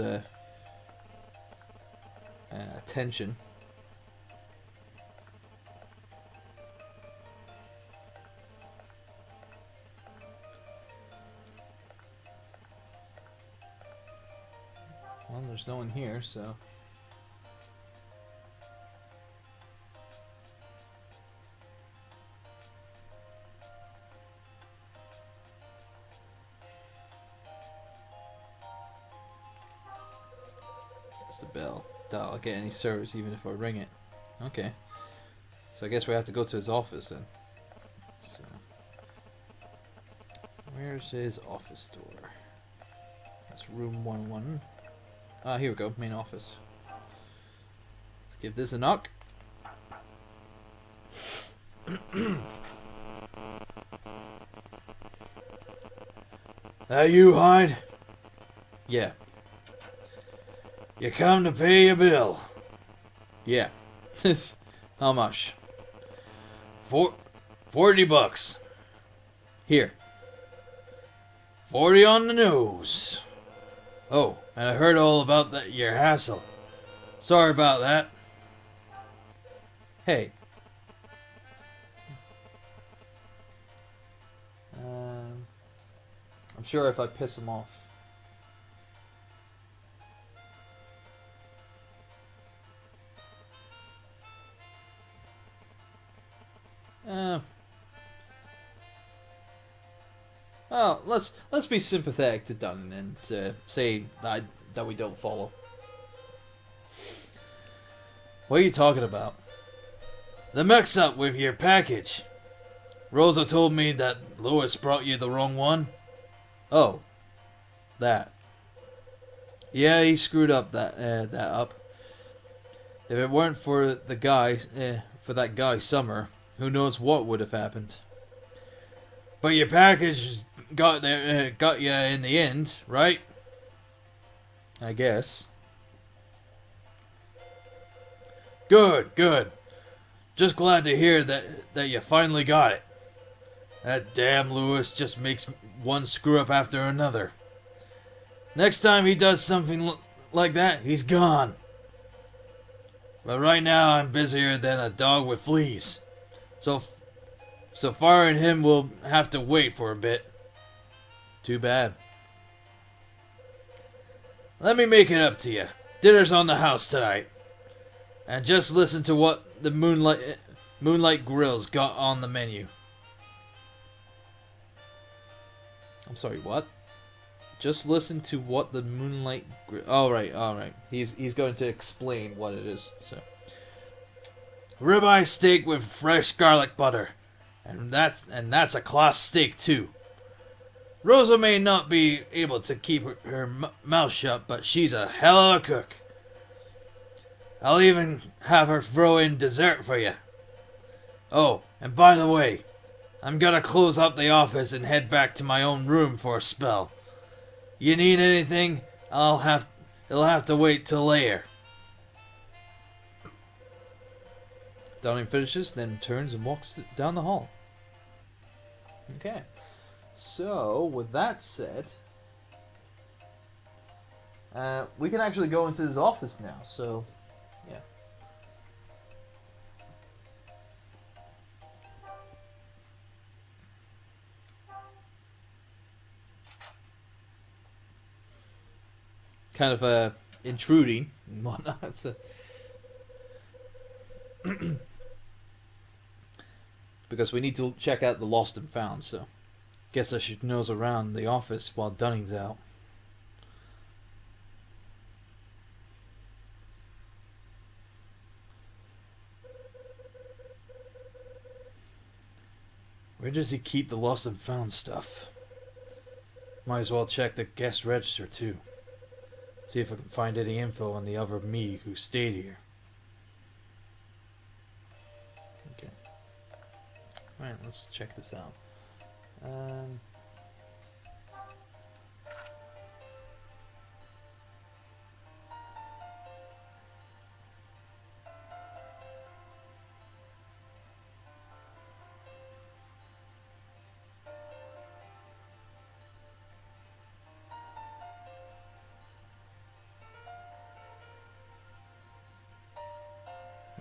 attention. Well, there's no one here, so... bell that'll get any service even if I ring it. Okay. So I guess we have to go to his office then. So, where's his office door? That's room 11. Ah, here we go, main office. Let's give this a knock. That you, Hyde? Yeah. You come to pay your bill. Yeah. How much? $40. Here. 40 on the nose. Oh, and I heard all about that your hassle. Sorry about that. Hey. I'm sure if I piss him off. Well, let's be sympathetic to Dunn and say that we don't follow. What are you talking about? The mix-up with your package. Rosa told me that Lewis brought you the wrong one. Oh, that. Yeah, he screwed up that up. If it weren't for the guy, for that guy Summer, who knows what would have happened. But your package got there, got you in the end, right? I guess. Good, good. Just glad to hear that you finally got it. That damn Lewis just makes one screw up after another. Next time he does something like that, he's gone. But right now I'm busier than a dog with fleas. So firing him will have to wait for a bit. Too bad. Let me make it up to you. Dinner's on the house tonight. And just listen to what the Moonlight Grill's got on the menu. I'm sorry, what? Just listen to what the Moonlight Grill... All right. He's going to explain what it is. So, ribeye steak with fresh garlic butter. And that's a class steak too. Rosa may not be able to keep her mouth shut, but she's a hell of a cook. I'll even have her throw in dessert for you. Oh, and by the way, I'm gonna close up the office and head back to my own room for a spell. You need anything? It'll have to wait till later. Downing finishes, then turns and walks down the hall. Okay. So, with that said, we can actually go into his office now, so, yeah. Kind of, intruding and whatnot, so. Because we need to check out the lost and found, so guess I should nose around the office while Dunning's out. Where does he keep the lost and found stuff? Might as well check the guest register too. See if I can find any info on the other me who stayed here. Okay. Alright, let's check this out.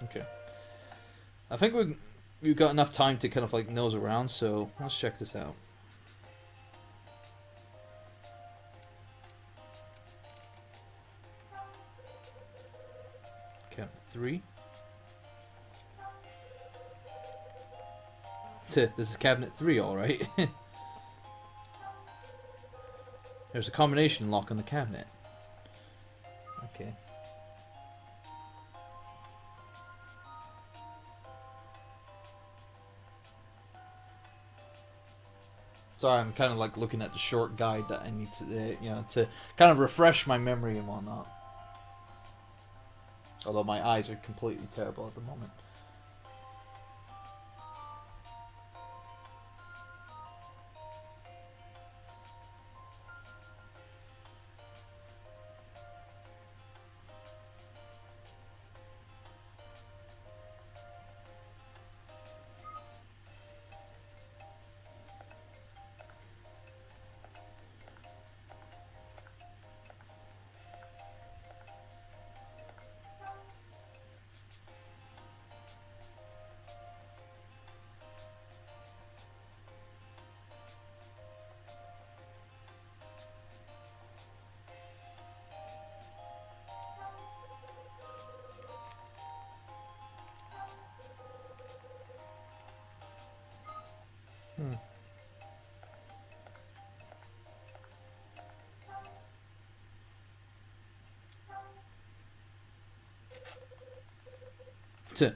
Okay. I think we've got enough time to kind of like nose around, so let's check this out. Cabinet 3. This is cabinet 3, alright. There's a combination lock on the cabinet. Okay. Sorry, I'm kind of like looking at the short guide that I need to, to kind of refresh my memory and whatnot. Although my eyes are completely terrible at the moment.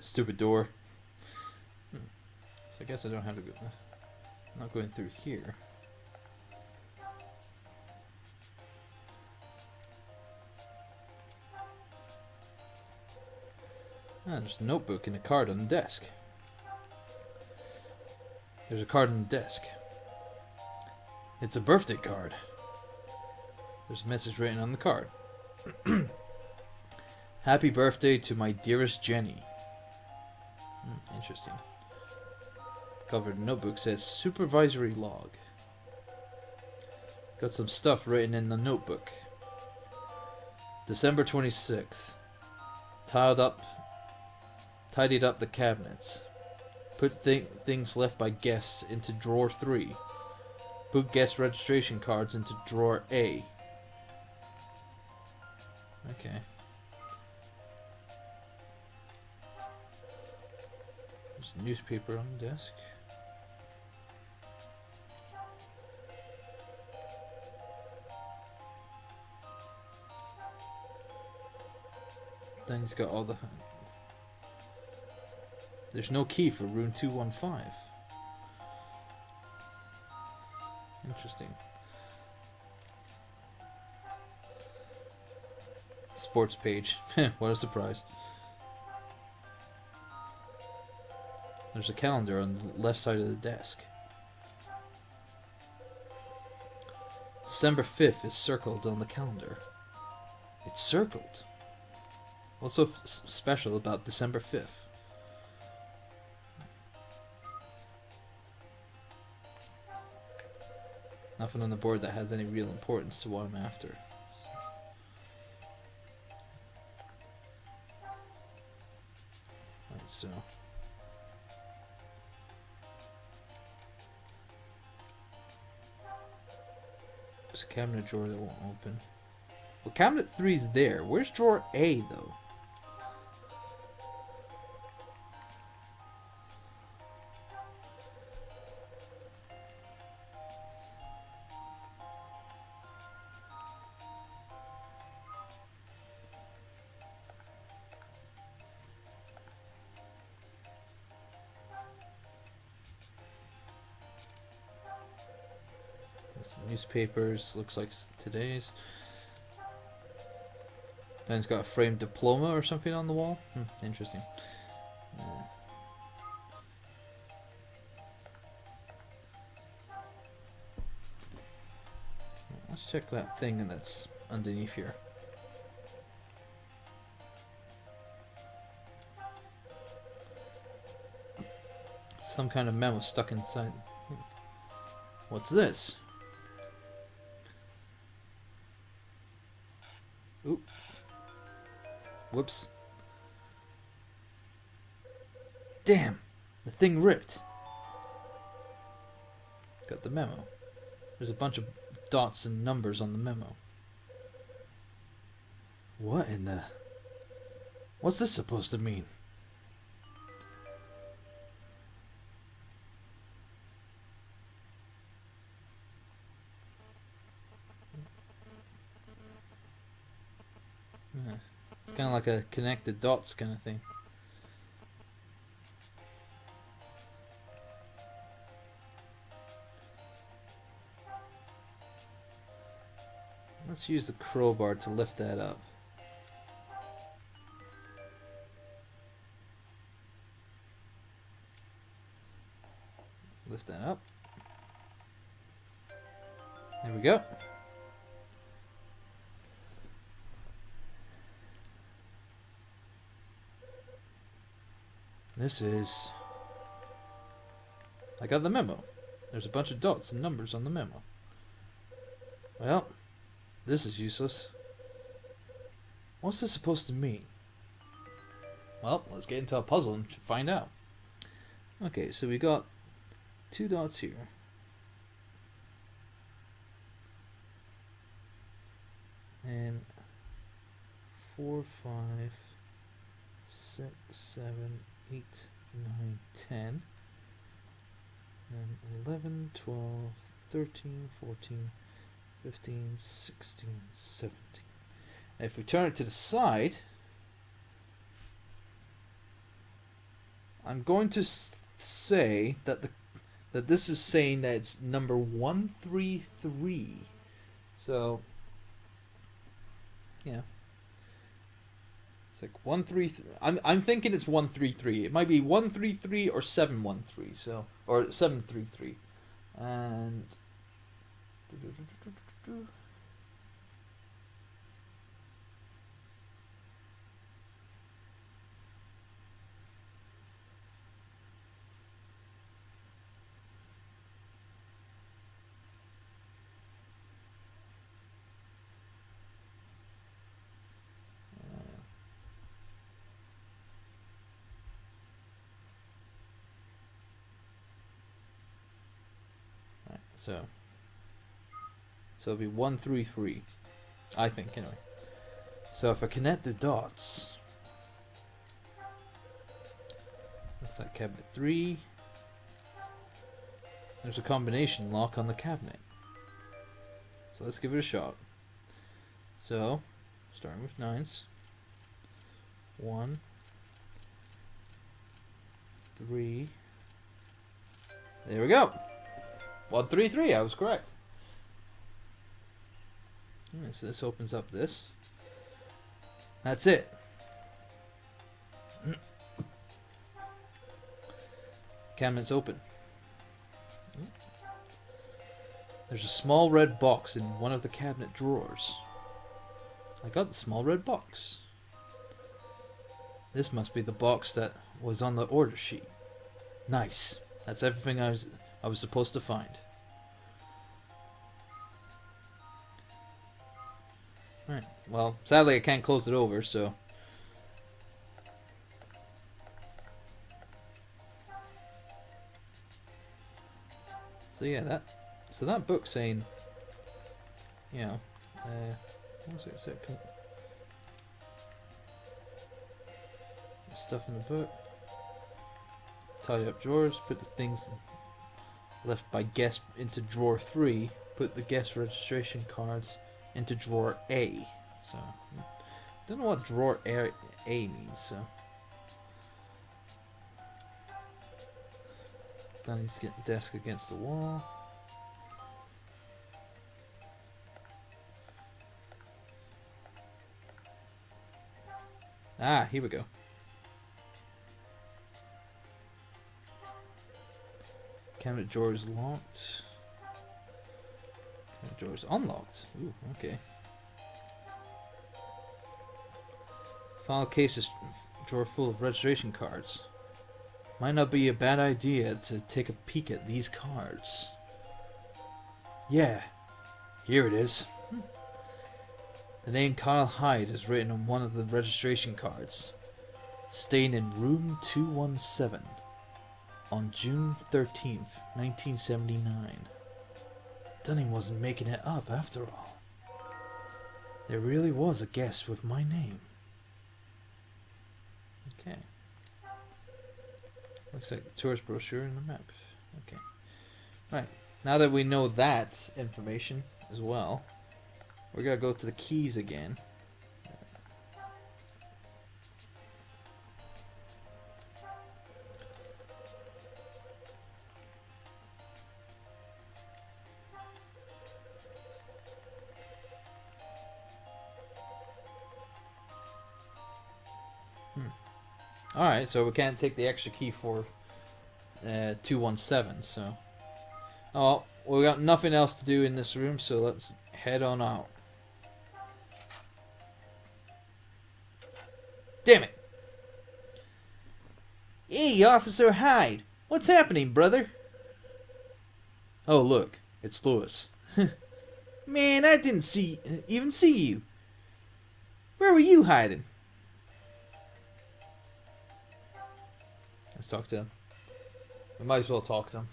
Stupid door. So I guess I don't have to go. I'm not going through here. Ah, there's a notebook and a card on the desk. There's a card on the desk. It's a birthday card. There's a message written on the card. Happy birthday to my dearest Jenny. Interesting. Cover of the notebook says supervisory log. Got some stuff written in the notebook. December 26th. Tidied up the cabinets. Put things left by guests into drawer 3. Put guest registration cards into drawer A. Okay. There's a newspaper on the desk. Then he's got all the... There's no key for room 215. Interesting. Sports page. What a surprise. There's a calendar on the left side of the desk. December 5th is circled on the calendar. It's circled. What's so special about December 5th? Nothing on the board that has any real importance to what I'm after. Right, so... There's a cabinet drawer that won't open. Well, cabinet 3's there. Where's drawer A, though? Some newspapers, looks like today's. Then it's got a framed diploma or something on the wall. Interesting. Let's check that thing that's underneath here. Some kind of memo stuck inside. What's this? Oop. Whoops. Damn! The thing ripped. Got the memo. There's a bunch of dots and numbers on the memo. What in the... What's this supposed to mean? Kind of like a connected dots kind of thing. Let's use the crowbar to lift that up. Lift that up. There we go. This is... I got the memo. There's a bunch of dots and numbers on the memo. Well, this is useless. What's this supposed to mean? Well, let's get into a puzzle and find out. Okay, so we got 2 dots here. And 4, 5, 6, 7, 8, 9, 10. And 11, 12, 13, 14, 15, 16, 17. And if we turn it to the side, I'm going to say that that this is saying that it's number 133. So, yeah. It's like 133. I'm thinking it's 133. It might be 133 or 713. So, or 733. And so it'll be 133, I think, anyway. So if I connect the dots, looks like cabinet 3. There's a combination lock on the cabinet. So let's give it a shot. So, starting with 9s. 1, 3. There we go. 133, I was correct. Alright, so this opens up this. That's it. Cabinet's open. There's a small red box in one of the cabinet drawers. I got the small red box. This must be the box that was on the order sheet. Nice. That's everything I was supposed to find. Right. Well, sadly I can't close it over, so yeah, that book saying, you know, what was it? Stuff in the book. Tidy up drawers. Put the things left by guest into drawer 3. Put the guest registration cards into drawer A. So, don't know what drawer A means. So, Danny's getting desk against the wall. Ah, here we go. Cabinet drawer is locked. Cabinet drawer is unlocked. Ooh, okay. File case is drawer full of registration cards. Might not be a bad idea to take a peek at these cards. Yeah, here it is. The name Kyle Hyde is written on one of the registration cards. Staying in room 217 on June 13th, 1979. Dunning wasn't making it up after all. There really was a guest with my name. Okay. Looks like the tourist brochure and the map. Okay. Right. Now that we know that information as well, we're gonna go to the keys again. Alright, so we can't take the extra key for 217, so... Oh, we got nothing else to do in this room, so let's head on out. Damn it! Hey, Officer Hyde! What's happening, brother? Oh, look. It's Lewis. Man, I didn't even see you. Where were you hiding? Let's talk to him. We might as well talk to him.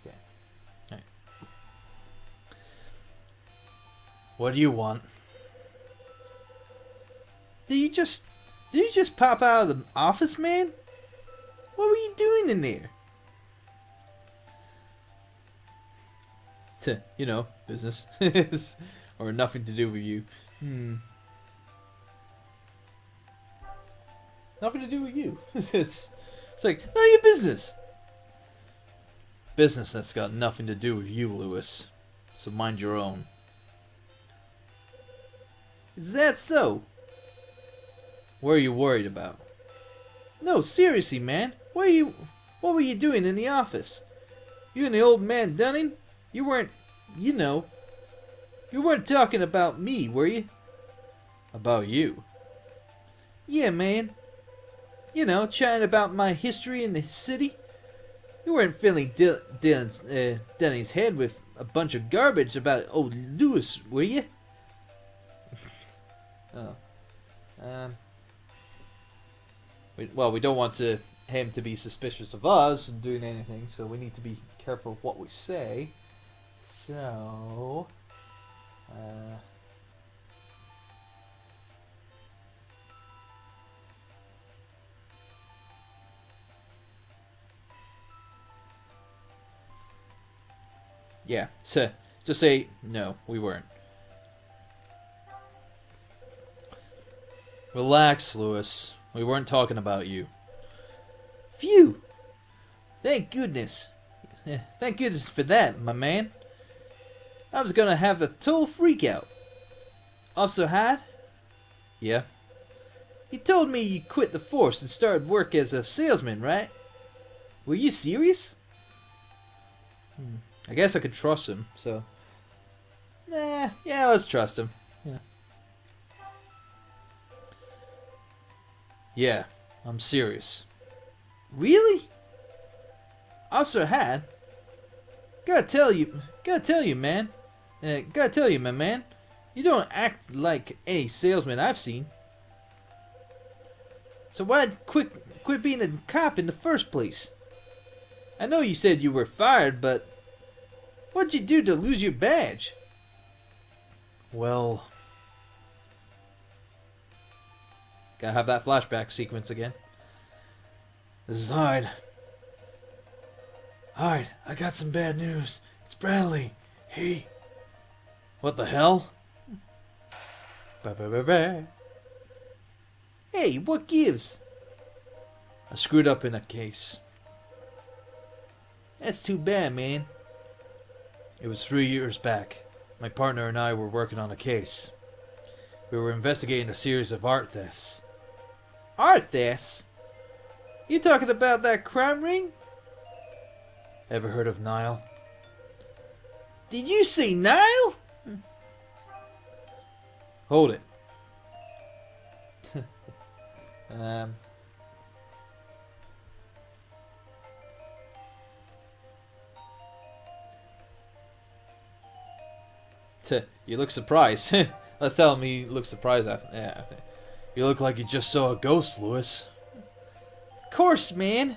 Okay. Alright. What do you want? Did you just pop out of the office, man? What were you doing in there? You know, business. Or nothing to do with you. Nothing to do with you. It's like, none of your business. Business that's got nothing to do with you, Lewis. So mind your own. Is that so? What are you worried about? No, seriously, man. What were you doing in the office? You and the old man Dunning? You weren't talking about me, were you? About you? Yeah, man. You know, chatting about my history in the city. You weren't filling Dunning's head with a bunch of garbage about old Lewis, were you? Oh. Well, we don't want him to be suspicious of us and doing anything, so we need to be careful of what we say. So, yeah, so just say no, we weren't. Relax, Lewis. We weren't talking about you. Phew! Thank goodness. Thank goodness for that, my man. I was gonna have a total freak out. Officer Hyde? Yeah? You told me you quit the force and started work as a salesman, right? Were you serious? I guess I could trust him, so... yeah, let's trust him. Yeah, I'm serious. Really? Officer Hyde? Gotta tell you, man. Gotta tell you, my man. You don't act like any salesman I've seen. So why'd quit being a cop in the first place? I know you said you were fired, but what'd you do to lose your badge? Well... Gotta have that flashback sequence again. This is Hyde. Hyde, I got some bad news. It's Bradley. He... What the hell? Ba-ba-ba-ba. Hey, what gives? I screwed up in a case. That's too bad, man. It was 3 years back. My partner and I were working on a case. We were investigating a series of art thefts. Art thefts? You talking about that crime ring? Ever heard of Nile? Did you say Nile? Hold it. You look surprised. Let's tell him he looks surprised after. Yeah. You look like you just saw a ghost, Lewis. Of course, man.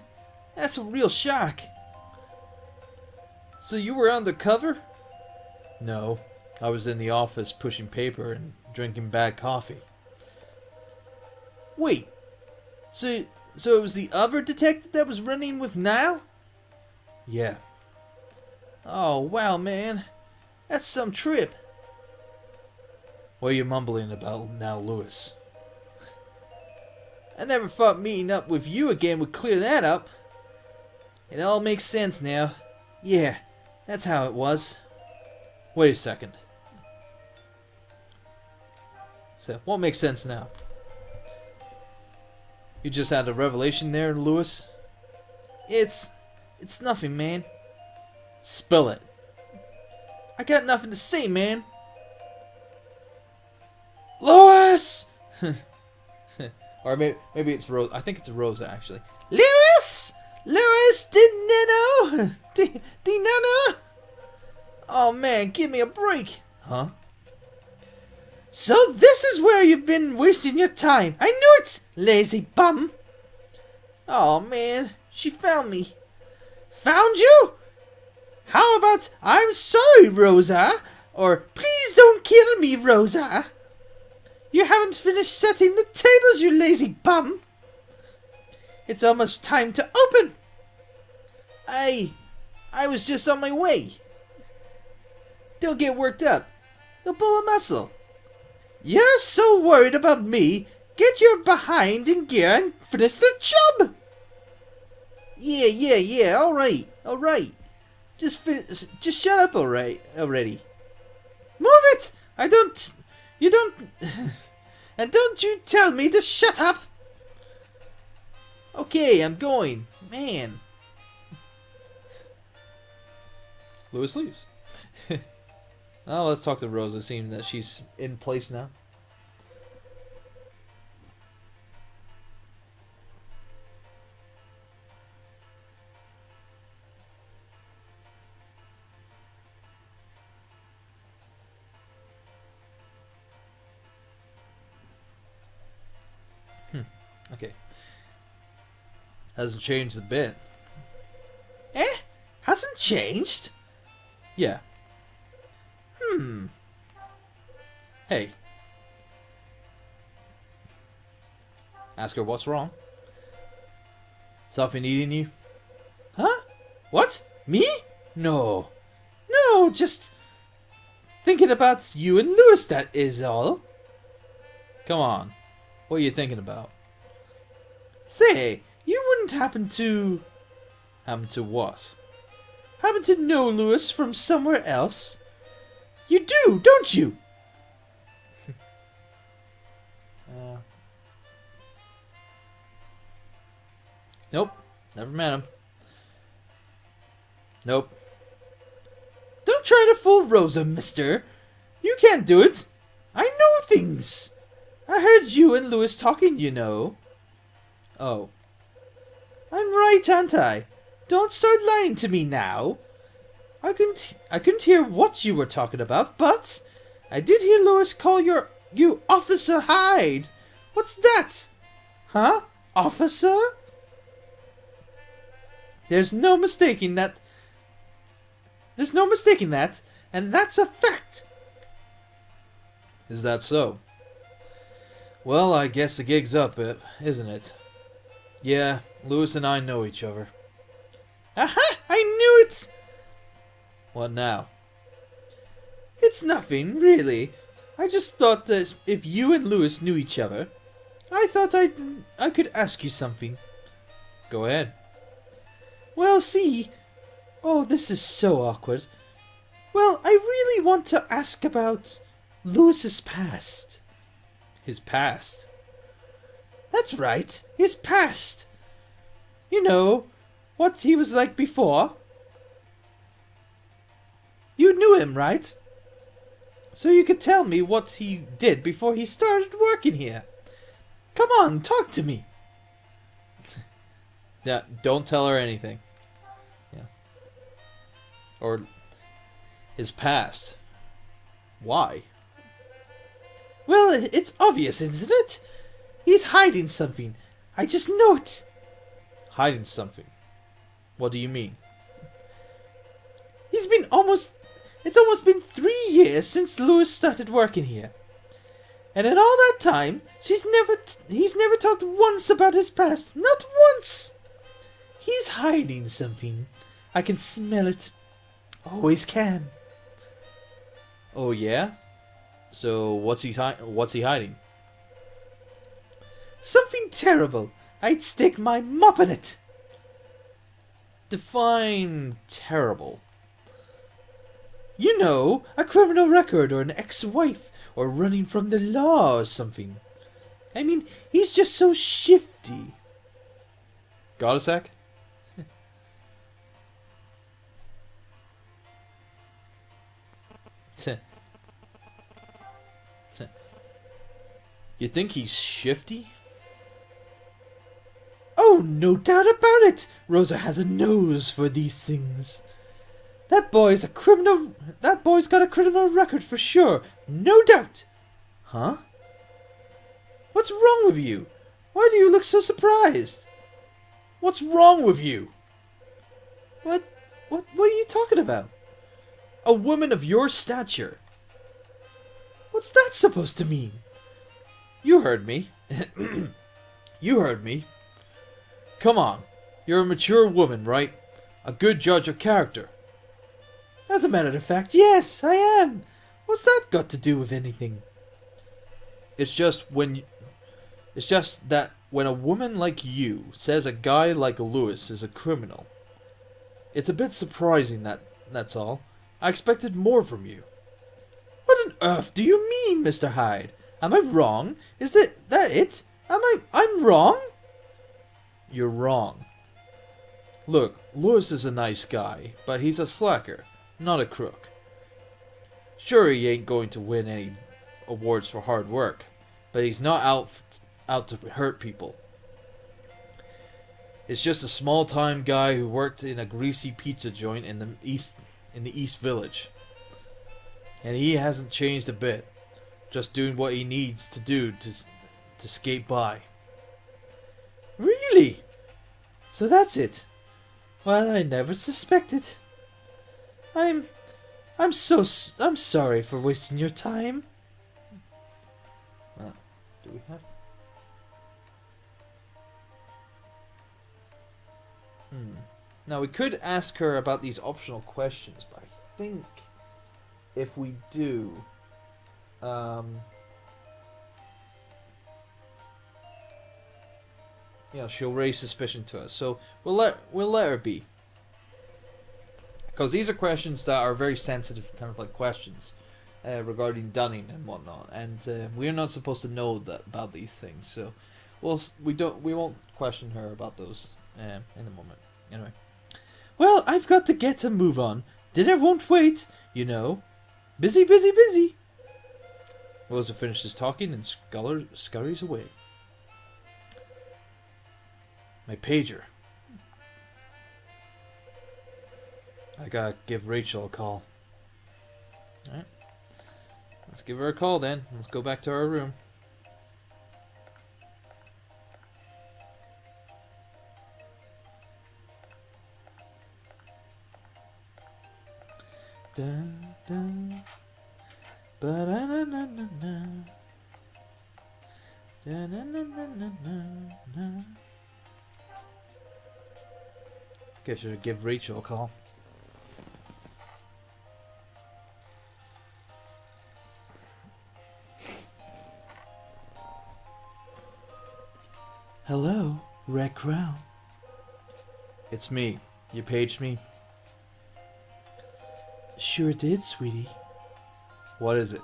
That's a real shock. So you were undercover? No. I was in the office pushing paper and drinking bad coffee. Wait. So it was the other detective that was running with Nile? Yeah. Oh, wow, man. That's some trip. What are you mumbling about now, Lewis? I never thought meeting up with you again would clear that up. It all makes sense now. Yeah, that's how it was. Wait a second. So, what makes sense now? You just had a revelation there, Lewis? It's nothing, man. Spill it. I got nothing to say, man. Lewis! Or maybe it's Rose. I think it's Rosa, actually. Lewis! Lewis, Dinano! Dinana! Oh man, give me a break. Huh? So this is where you've been wasting your time. I knew it, lazy bum. Oh man, she found me. Found you? How about I'm sorry, Rosa? Or please don't kill me, Rosa. You haven't finished setting the tables, you lazy bum. It's almost time to open. I was just on my way. Don't get worked up. You'll pull a muscle. You're so worried about me. Get your behind in gear and finish the job. Yeah. All right. Just shut up, already. Move it. You don't. And don't you tell me to shut up. Okay, I'm going. Man. Lewis leaves. Now let's talk to Rosa, seeing that she's in place now. Okay. Hasn't changed a bit. Hasn't changed? Yeah. Hey. Ask her what's wrong. Something eating you? Huh? What? Me? No, just thinking about you and Lewis, that is all. Come on. What are you thinking about? Say, you wouldn't happen to What? happen to know Lewis from somewhere else? You do, don't you? Nope. Never met him. Nope. Don't try to fool Rosa, mister. You can't do it. I know things. I heard you and Lewis talking, you know. Oh. I'm right, aren't I? Don't start lying to me now. I couldn't hear what you were talking about, but I did hear Lewis call you Officer Hyde. What's that? Huh? Officer? There's no mistaking that, and that's a fact. Is that so? Well, I guess the gig's up, isn't it? Yeah, Lewis and I know each other. Aha! I knew it! What now? It's nothing, really. I just thought that if you and Lewis knew each other, I thought I could ask you something. Go ahead. Well, see... Oh, this is so awkward. Well, I really want to ask about Lewis's past. His past? That's right, his past. You know, what he was like before. You knew him, right? So you could tell me what he did before he started working here. Come on, talk to me. Yeah, don't tell her anything. Yeah. Or his past. Why? Well, it's obvious, isn't it? He's hiding something. I just know it. Hiding something. What do you mean? It's almost been 3 years since Lewis started working here. And in all that time, he's never talked once about his past. Not once! He's hiding something. I can smell it. Always can. Oh yeah? So what's he hiding? Something terrible. I'd stick my mop in it. Define terrible. You know, a criminal record or an ex-wife or running from the law or something. I mean, he's just so shifty. Got a sec? You think he's shifty? Oh, no doubt about it. Rosa has a nose for these things. That boy's got a criminal record for sure. No doubt. Huh? What's wrong with you? Why do you look so surprised? What's wrong with you? What are you talking about? A woman of your stature. What's that supposed to mean? You heard me. You heard me. Come on. You're a mature woman, right? A good judge of character. As a matter of fact, yes, I am. What's that got to do with anything? It's just that when a woman like you says a guy like Lewis is a criminal, it's a bit surprising, that's all. I expected more from you. What on earth do you mean, Mr. Hyde? Am I wrong? Is that it? I'm wrong? You're wrong. Look, Lewis is a nice guy, but he's a slacker, not a crook. Sure, he ain't going to win any awards for hard work, but he's not out to hurt people. It's just a small-time guy who worked in a greasy pizza joint in the East Village. And he hasn't changed a bit, just doing what he needs to do to skate by. Really? So that's it. Well, I never suspected. I'm sorry for wasting your time. Do we have? Now we could ask her about these optional questions, but I think if we do, she'll raise suspicion to us. So we'll let her be, because these are questions that are very sensitive, kind of like questions regarding Dunning and whatnot, and we're not supposed to know about these things. So we won't question her about those in a moment. Anyway. Well, I've got to get a move on. Dinner won't wait, you know. Busy, busy, busy. Rosa finishes talking and scurries away. My pager. I gotta give Rachel a call. Alright. Let's give her a call then. Let's go back to our room. Dun, dun, ba-da-na-na-na-na. Da-na-na-na-na-na. Guess I should give Rachel a call. Hello, Red Crown. It's me. You paged me? Sure did, sweetie. What is it?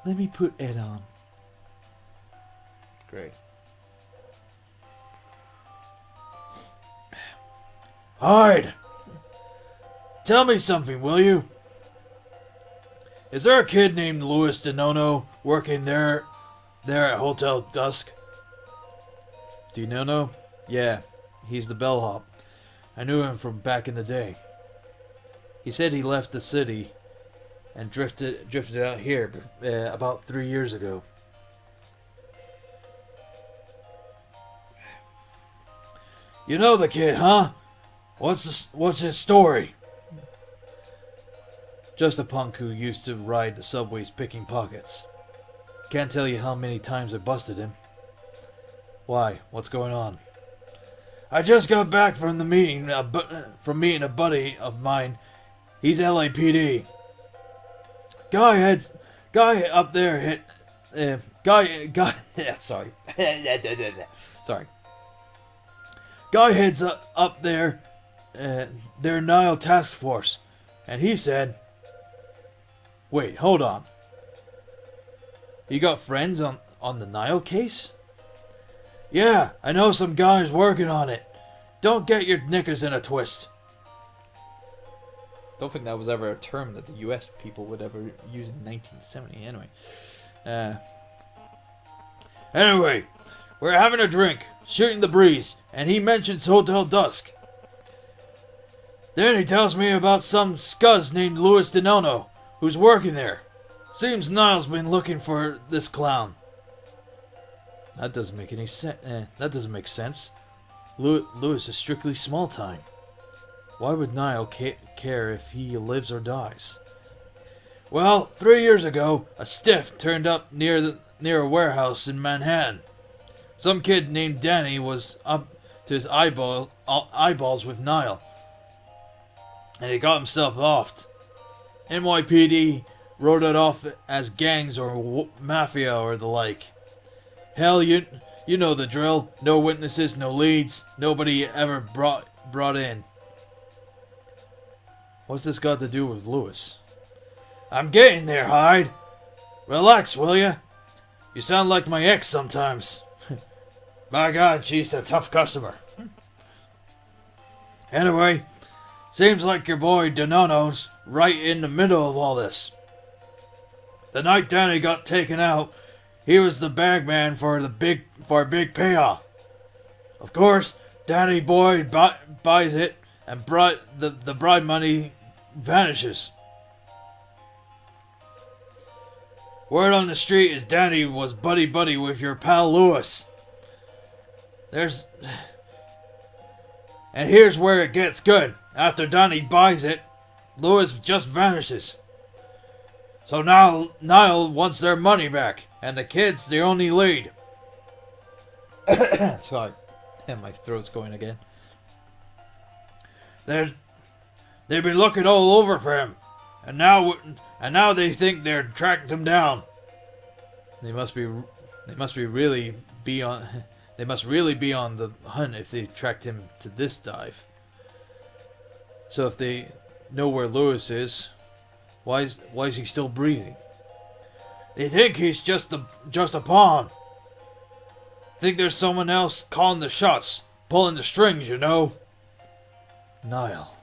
Let me put Ed on. Great. Hyde! Tell me something, will you? Is there a kid named Louis DeNono working there at Hotel Dusk? Do you know? Yeah, he's the bellhop. I knew him from back in the day. He said he left the city and drifted out here about 3 years ago. You know the kid, huh? What's his story? Just a punk who used to ride the subways picking pockets. Can't tell you how many times I busted him. Why? What's going on? I just got back from the meeting, meeting a buddy of mine. He's LAPD. Guy up there yeah, sorry. Sorry. Guy heads up there, their Nile task force, and he said, "Wait, hold on. You got friends on the Nile case?" "Yeah, I know some guys working on it. Don't get your knickers in a twist." Don't think that was ever a term that the US people would ever use in 1970 anyway. Anyway, we're having a drink, shooting the breeze, and he mentions Hotel Dusk. Then he tells me about some scuzz named Louis Denono, who's working there. Seems Niall's been looking for this clown. That doesn't make any sense. That doesn't make sense. Louis is strictly small time. Why would Niall care if he lives or dies? Well, 3 years ago, a stiff turned up near a warehouse in Manhattan. Some kid named Danny was up to his eyeballs with Niall, and he got himself offed. NYPD wrote it off as gangs or mafia or the like. Hell, you know the drill. No witnesses, no leads, nobody ever brought in. What's this got to do with Louis? I'm getting there, Hyde. Relax, will ya? You sound like my ex sometimes. By God, she's a tough customer. Anyway, seems like your boy Denono's right in the middle of all this. The night Danny got taken out, he was the bagman for a big payoff. Of course, Danny boy buys it, and the bride money vanishes. Word on the street is Danny was buddy with your pal Louis. And here's where it gets good. After Danny buys it, Louis just vanishes. So now Niall wants their money back, and the kid's the only lead. Sorry, my throat's going again. They've been looking all over for him, and now they think they're tracking him down. They must really be on the hunt if they tracked him to this dive. So if they know where Louis is, why is he still breathing? They think he's just a pawn. Think there's someone else calling the shots, pulling the strings, you know. Niall.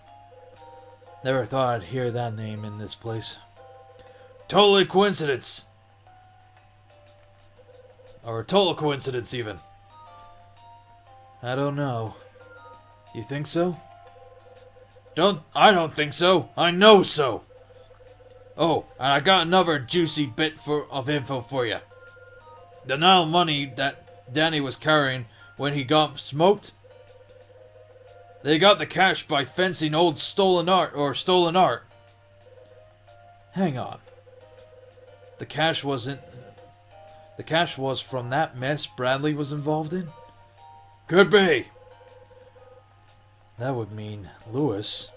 Never thought I'd hear that name in this place. Totally coincidence. Or a total coincidence, even. I don't know. You think so? I don't think so. I know so. Oh, and I got another juicy bit of info for you. The Nile money that Danny was carrying when he got smoked, they got the cash by fencing old stolen art. Hang on. The cash was from that mess Bradley was involved in? Could be. That would mean Louis.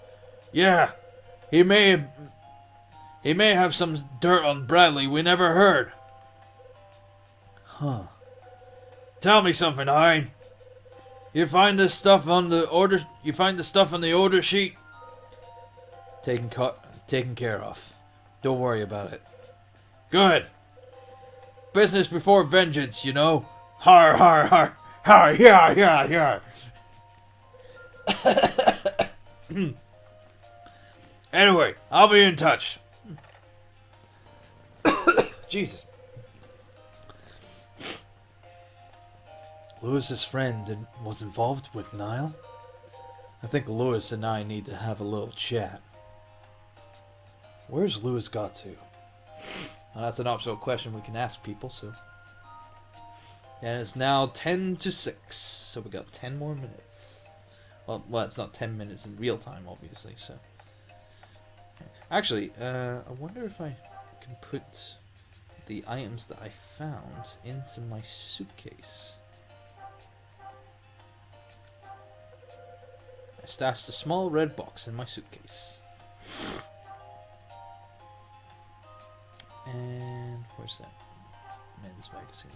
Yeah, he may have some dirt on Bradley we never heard. Huh. Tell me something, Hyde. You find the stuff on the order sheet? Taken care of. Don't worry about it. Good. Business before vengeance, you know. Har har har har yeah yeah yeah. Anyway, I'll be in touch. Jesus. Louis's friend was involved with Niall? I think Louis and I need to have a little chat. Where's Louis got to? Well, that's an optional question we can ask people, so... And it's now 10 to 6, so we got 10 more minutes. Well, it's not 10 minutes in real time, obviously, so... Actually, I wonder if I can put the items that I found into my suitcase. I stashed a small red box in my suitcase. And where's that? men's magazine.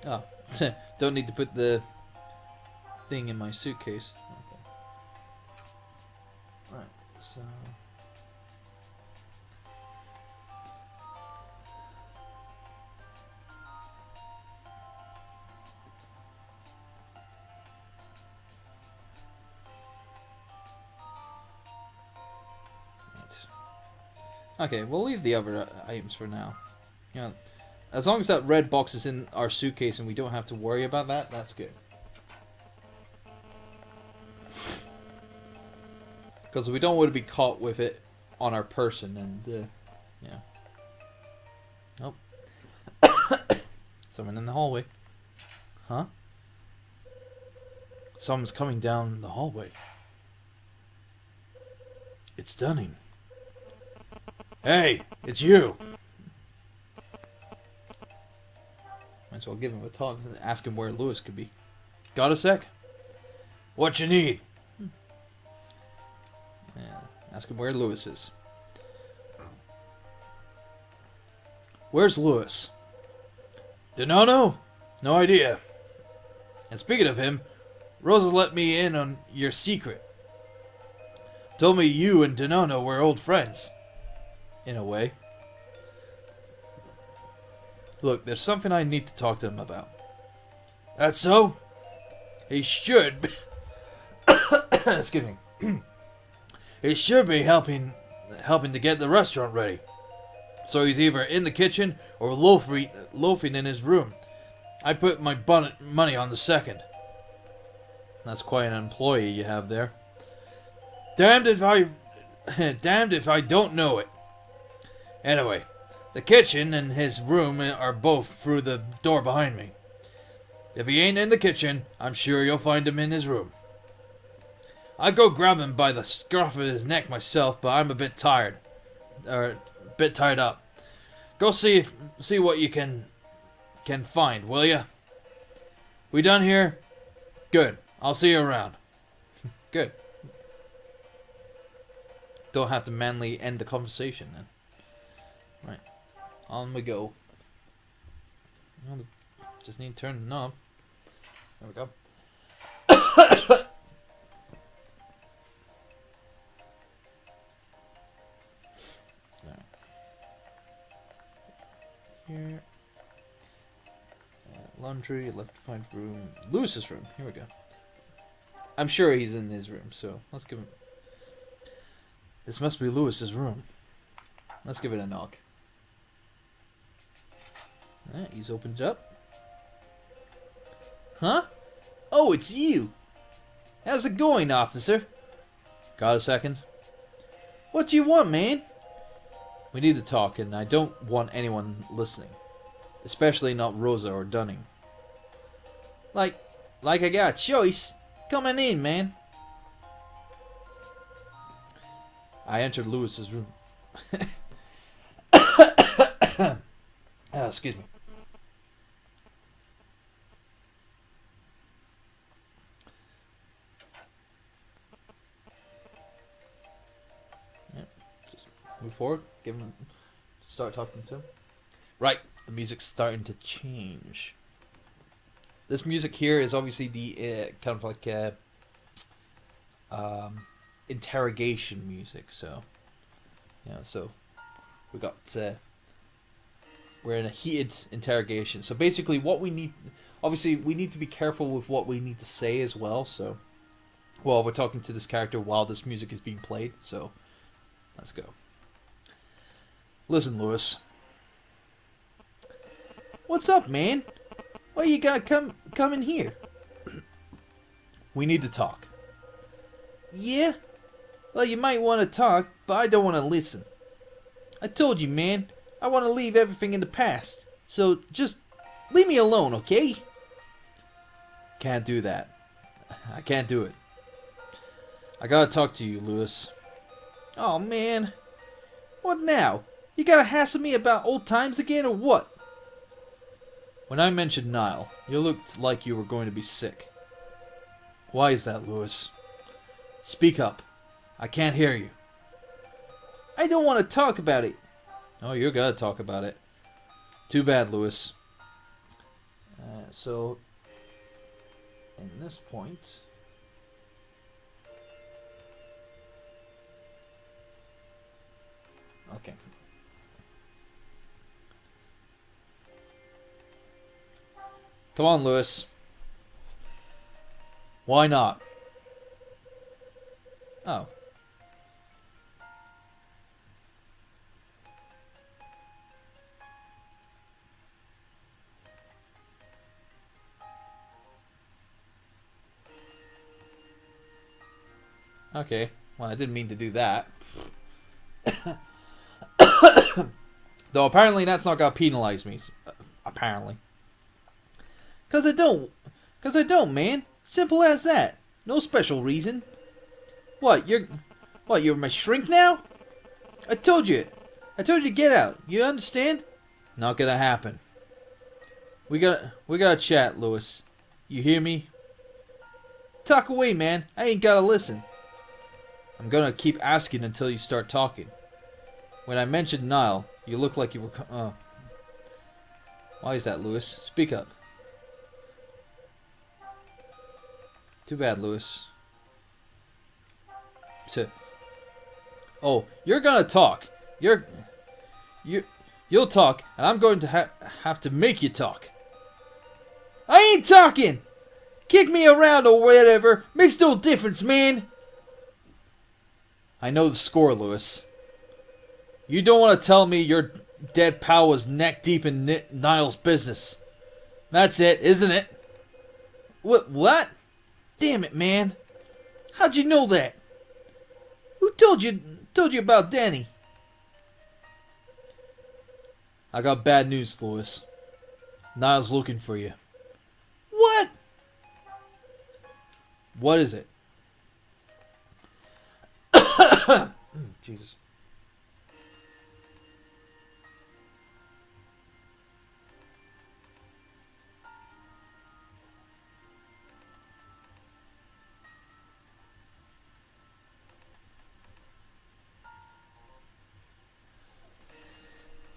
Oh, don't need to put the thing in my suitcase. Okay. Right, so... Okay, we'll leave the other items for now. You know, as long as that red box is in our suitcase and we don't have to worry about that, that's good. Because we don't want to be caught with it on our person and, yeah. Oh. Someone in the hallway. Huh? Someone's coming down the hallway. It's Dunning. Hey, it's you. Might as well give him a talk and ask him where Lewis could be. Got a sec? What you need? Yeah, ask him where Lewis is. Where's Lewis? Dunno? No idea. And speaking of him, Rosa let me in on your secret. Told me you and Dunno were old friends. In a way. Look, there's something I need to talk to him about. That's so? He should be... Excuse me. He should be helping to get the restaurant ready. So he's either in the kitchen or loafing in his room. I put my money on the second. That's quite an employee you have there. Damned if I don't know it. Anyway, the kitchen and his room are both through the door behind me. If he ain't in the kitchen, I'm sure you'll find him in his room. I'd go grab him by the scruff of his neck myself, but I'm a bit tired. Tied up. Go see what you can find, will ya? We done here? Good. I'll see you around. Good. Don't have to manly end the conversation then. Right. On we go. Just need to turn the knob. There we go. Here. Laundry, left to find room. Lewis's room. Here we go. I'm sure he's in his room, so let's give him... This must be Lewis's room. Let's give it a knock. Alright, he's opened up. Huh? Oh, it's you! How's it going, officer? Got a second? What do you want, man? We need to talk, and I don't want anyone listening. Especially not Rosa or Dunning. Like I got a choice. Come on in, man. I entered Lewis's room. Excuse me. Yep. Just move forward. Give him. Start talking to him. Right. The music's starting to change. This music here is obviously the kind of like interrogation music. So, yeah. So we got we're in a heated interrogation. So basically, what we need, obviously, we need to be careful with what we need to say as well. So, well, we're talking to this character while this music is being played. So, let's go. Listen, Lewis. What's up, man? Why you gotta come in here? We need to talk. Yeah? Well, you might want to talk, but I don't want to listen. I told you, man. I want to leave everything in the past. So, just leave me alone, okay? Can't do that. I can't do it. I gotta talk to you, Lewis. Oh, man. What now? You gotta hassle me about old times again, or what? When I mentioned Nile, you looked like you were going to be sick. Why is that, Lewis? Speak up. I can't hear you. I don't want to talk about it. Oh, you're gonna talk about it. Too bad, Lewis. So, in this point... Okay. Come on, Lewis. Why not? Oh. Okay. Well, I didn't mean to do that. Though apparently that's not gonna penalize me. Apparently. Cause I don't, man. Simple as that. No special reason. What, you're my shrink now? I told you to get out. You understand? Not gonna happen. We gotta chat, Lewis. You hear me? Talk away, man. I ain't gotta listen. I'm gonna keep asking until you start talking. When I mentioned Nile, you looked like you were... Oh. Why is that, Lewis? Speak up. Too bad, Lewis. Oh, you're gonna talk. You'll talk, and I'm going to have to make you talk. I ain't talking! Kick me around or whatever. Makes no difference, man. I know the score, Lewis. You don't want to tell me your dead pal was neck deep in Niall's business. That's it, isn't it? What? Damn it, man. How'd you know that? Who told you about Danny? I got bad news, Lewis. Niall's looking for you. What? What is it? Jesus.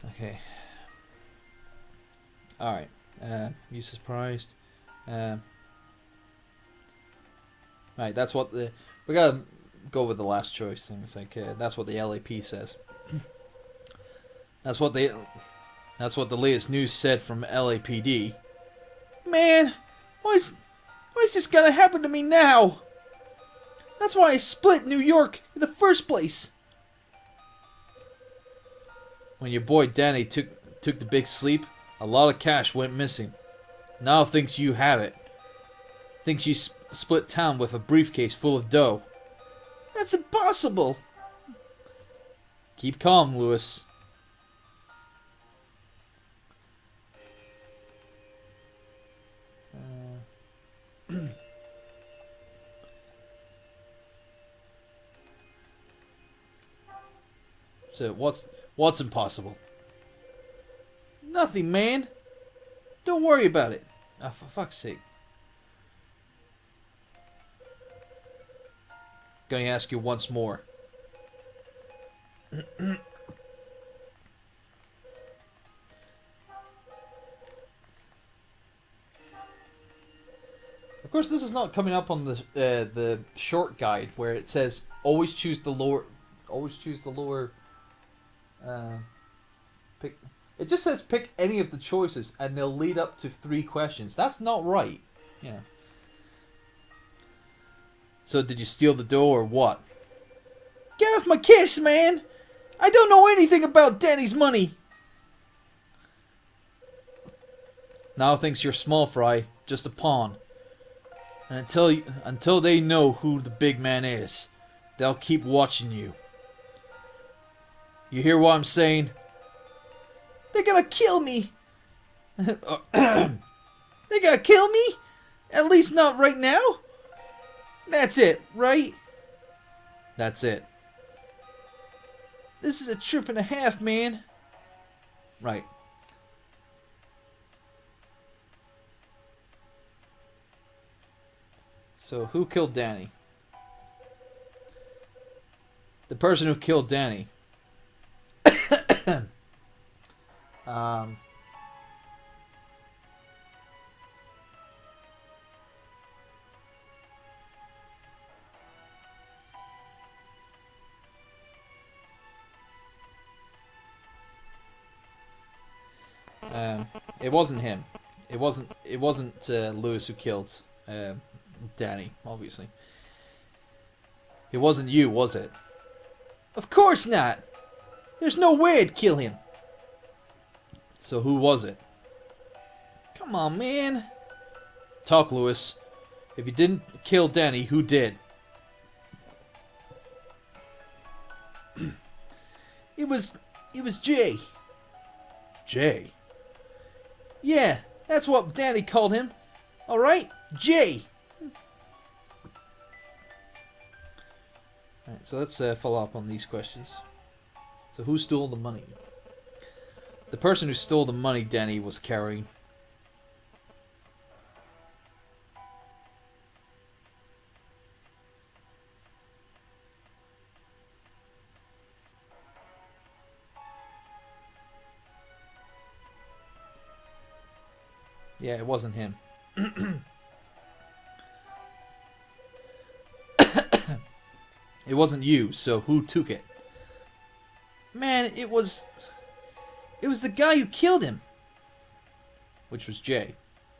Okay. Alright. You surprised? Right, that's what the... We gotta go with the last choice thing. It's like, that's what the LAP says. That's what the latest news said from LAPD. Man, why is this gonna happen to me now? That's why I split New York in the first place. When your boy Danny took the big sleep, a lot of cash went missing. Now thinks you have it. Thinks you split town with a briefcase full of dough. That's impossible. Keep calm, Lewis. So what's impossible? Nothing, man. Don't worry about it. Oh, for fuck's sake. Gonna ask you once more. Of course, this is not coming up on the short guide where it says always choose the lower. Pick. It just says pick any of the choices, and they'll lead up to 3 questions. That's not right. Yeah. So did you steal the dough or what? Get off my kiss, man! I don't know anything about Danny's money. Now thinks you're small fry, just a pawn. And until they know who the big man is, they'll keep watching you. You hear what I'm saying? They're gonna kill me. They're gonna kill me? At least not right now. That's it, right? That's it. This is a trip and a half, man. Right. So, who killed Danny? The person who killed Danny Um, it wasn't him. It wasn't Lewis who killed Danny, obviously. It wasn't you, was it? Of course not. There's no way I'd kill him. So who was it? Come on, man. Talk, Lewis. If you didn't kill Danny, who did? It was Jay. Jay. Yeah, that's what Danny called him. Alright? Jay. Alright, so let's follow up on these questions. So who stole the money? The person who stole the money Danny was carrying. Yeah, it wasn't him. It wasn't you, so who took it? Man, it was the guy who killed him. Which was Jay,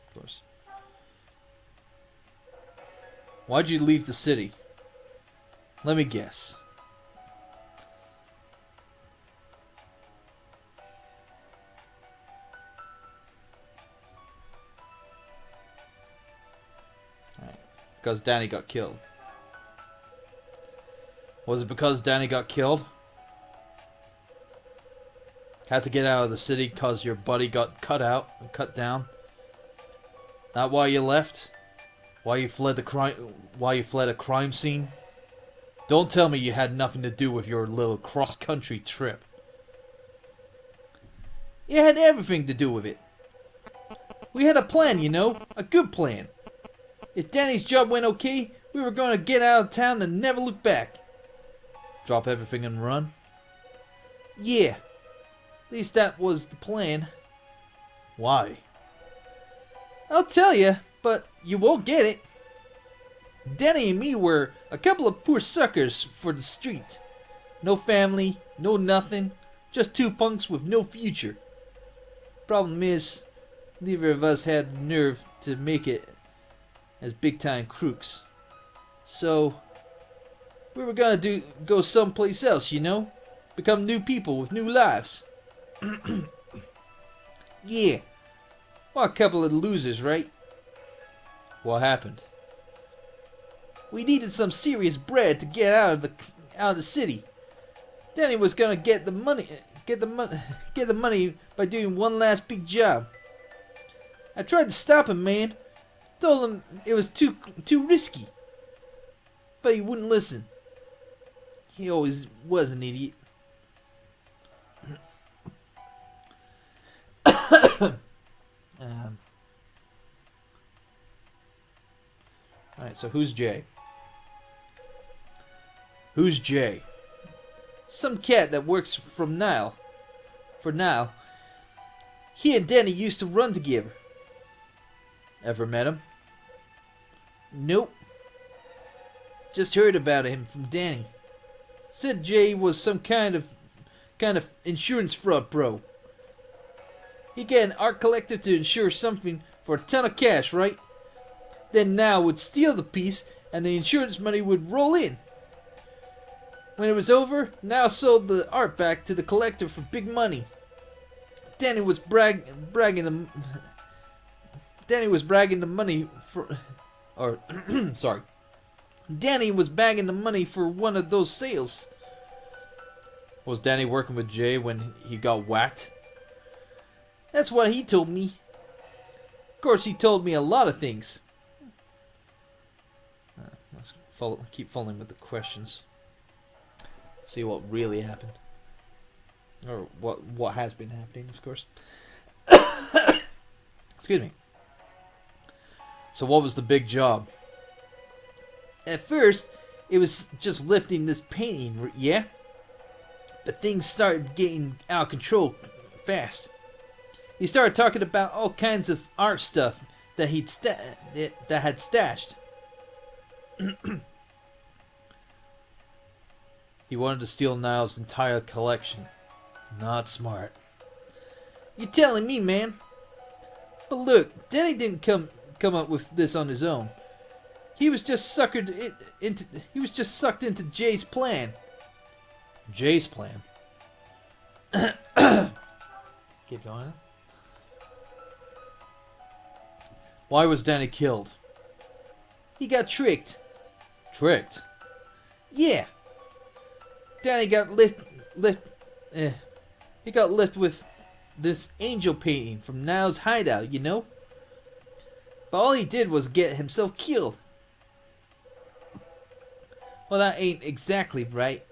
of course. Why'd you leave the city? Let me guess. Alright. Because Danny got killed. Was it because Danny got killed? Had to get out of the city because your buddy got cut down? That why you left? Why you fled a crime scene? Don't tell me you had nothing to do with your little cross-country trip. It had everything to do with it. We had a plan, you know, a good plan. If Danny's job went okay, we were going to get out of town and never look back. Drop everything and run? Yeah. At least that was the plan. Why? I'll tell you, but you won't get it. Danny and me were a couple of poor suckers for the street. No family, no nothing, just two punks with no future. Problem is, neither of us had the nerve to make it as big-time crooks. So, we were gonna go someplace else, you know? Become new people with new lives. Yeah. Well, a couple of losers, right? What happened? We needed some serious bread to get out of the city. Danny was gonna get the money by doing one last big job. I tried to stop him, man. Told him it was too risky. But he wouldn't listen. He always was an idiot. Alright, so who's Jay? Who's Jay? Some cat that works for Nile. He and Danny used to run together. Ever met him? Nope. Just heard about him from Danny. Said Jay was some kind of insurance fraud bro. He'd get an art collector to insure something for a ton of cash, right? Then Nile would steal the piece and the insurance money would roll in. When it was over, Nile sold the art back to the collector for big money. Danny was bragging the money for, or sorry, Danny was bagging the money for one of those sales. Was Danny working with Jay when he got whacked? That's what he told me. Of course, he told me a lot of things. Let's keep following with the questions. See what really happened. Or what has been happening, of course. Excuse me. So what was the big job? At first, it was just lifting this painting, yeah? But things started getting out of control fast. He started talking about all kinds of art stuff that that had stashed. He wanted to steal Niall's entire collection. Not smart. You're telling me, man? But look, Danny didn't come up with this on his own. He was just sucked into Jay's plan. Jay's plan. Keep going. Why was Danny killed? He got tricked. Tricked? Yeah. Danny got he got left with this angel painting from Niall's hideout, you know? But all he did was get himself killed. Well, that ain't exactly right.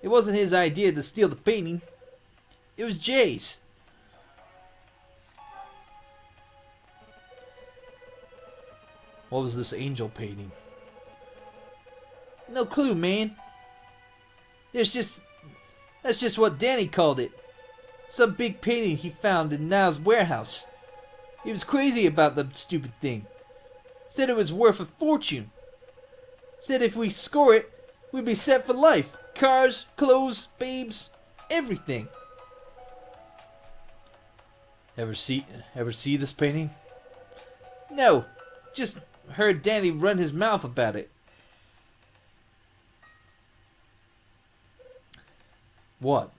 It wasn't his idea to steal the painting. It was Jay's. What was this angel painting? No clue, man. That's just what Danny called it. Some big painting he found in Niall's warehouse. He was crazy about the stupid thing. Said it was worth a fortune. Said if we score it, we'd be set for life. Cars, clothes, babes, everything. Ever see this painting? No, just heard Danny run his mouth about it. What?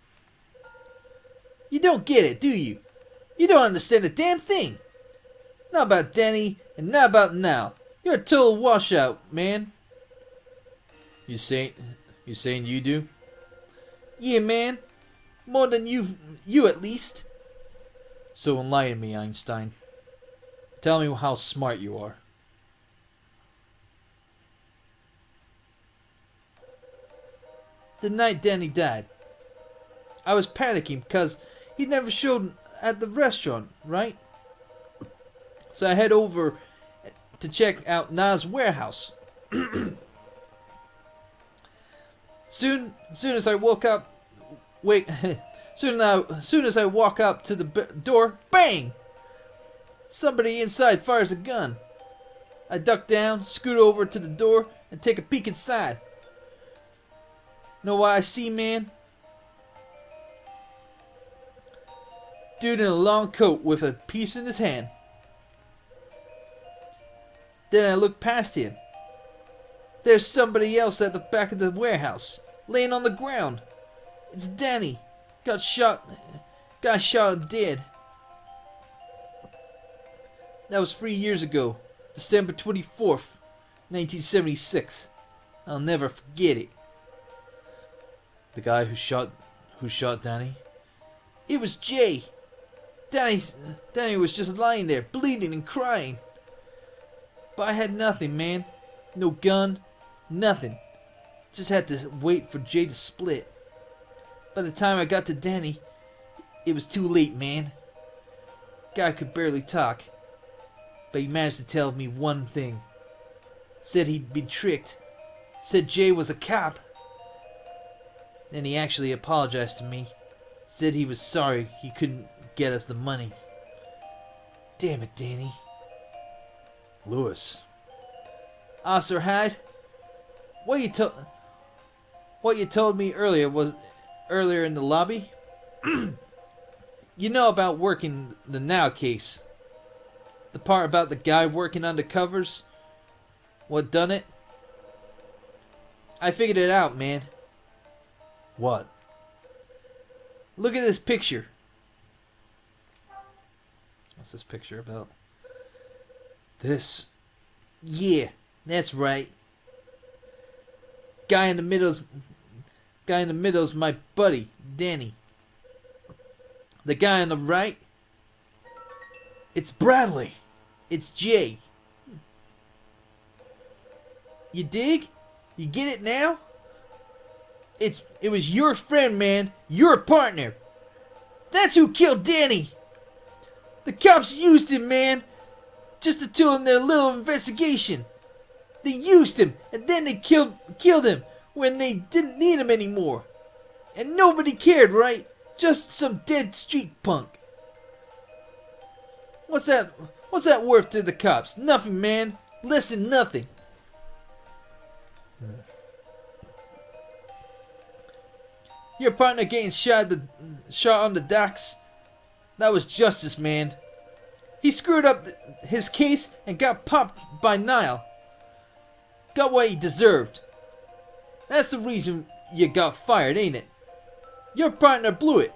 You don't get it, do you? You don't understand a damn thing. Not about Danny and not about Niall. You're a total washout, man. You saying you do? Yeah, man. More than you at least. So enlighten me, Einstein. Tell me how smart you are. The night Danny died, I was panicking because he never showed at the restaurant, right? So I head over to check out Niall's warehouse. Soon as I walk up to the door, bang! Somebody inside fires a gun. I duck down, scoot over to the door, and take a peek inside. Know what I see, man? Dude in a long coat with a piece in his hand. Then I look past him. There's somebody else at the back of the warehouse, laying on the ground. It's Danny. Got shot and dead. That was 3 years ago, December 24th, 1976. I'll never forget it. The guy who shot Danny? It was Jay. Danny was just lying there, bleeding and crying. But I had nothing, man. No gun, nothing. Just had to wait for Jay to split. By the time I got to Danny, it was too late, man. Guy could barely talk. But he managed to tell me one thing. Said he'd been tricked. Said Jay was a cop. Then he actually apologized to me. Said he was sorry he couldn't get us the money. Damn it, Danny. Lewis. Officer Hyde, what you told me earlier in the lobby? You know about working the Now case. The part about the guy working undercovers? What done it? I figured it out, man. What? Look at this picture. What's this picture about? This? Yeah, that's right. Guy in the middle's my buddy, Danny. The guy on the right, it's Bradley. It's Jay. You dig? You get it now? It was your friend, man. Your partner. That's who killed Danny. The cops used him, man. Just to tool in their little investigation. They used him, and then they killed him when they didn't need him anymore. And nobody cared, right? Just some dead street punk. What's that? What's that worth to the cops? Nothing, man. Less than nothing. Your partner getting shot on the docks. That was justice, man. He screwed up his case and got popped by Nile. Got what he deserved. That's the reason you got fired, ain't it? Your partner blew it,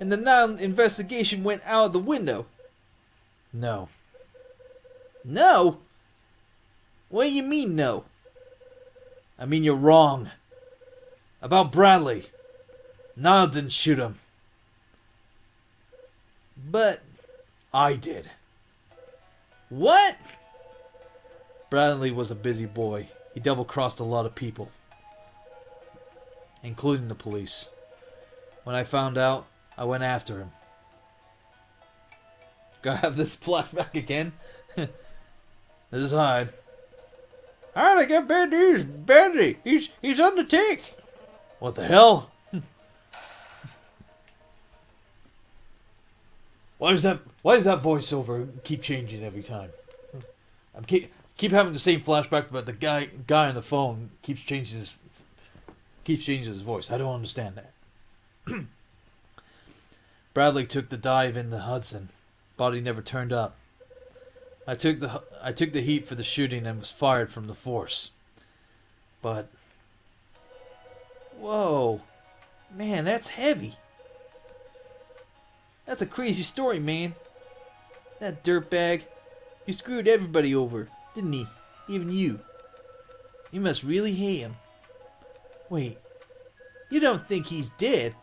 and the Nile investigation went out the window. No. No? What do you mean, no? I mean, you're wrong. About Bradley. Nile didn't shoot him. But I did. what? Bradley was a busy boy. He double-crossed a lot of people, including the police. When I found out, I went after him. Gotta have this flashback again. This is Hyde. Alright, I got bad news. Badly. He's on the take. What the hell? Why does that voiceover keep changing every time? I keep having the same flashback, but the guy on the phone keeps changing his voice. I don't understand that. Bradley took the dive in the Hudson. Body never turned up. I took the heat for the shooting and was fired from the force. But Whoa. Man, that's heavy. That's a crazy story, man. That dirtbag. He screwed everybody over, didn't he? Even you. You must really hate him. Wait. You don't think he's dead,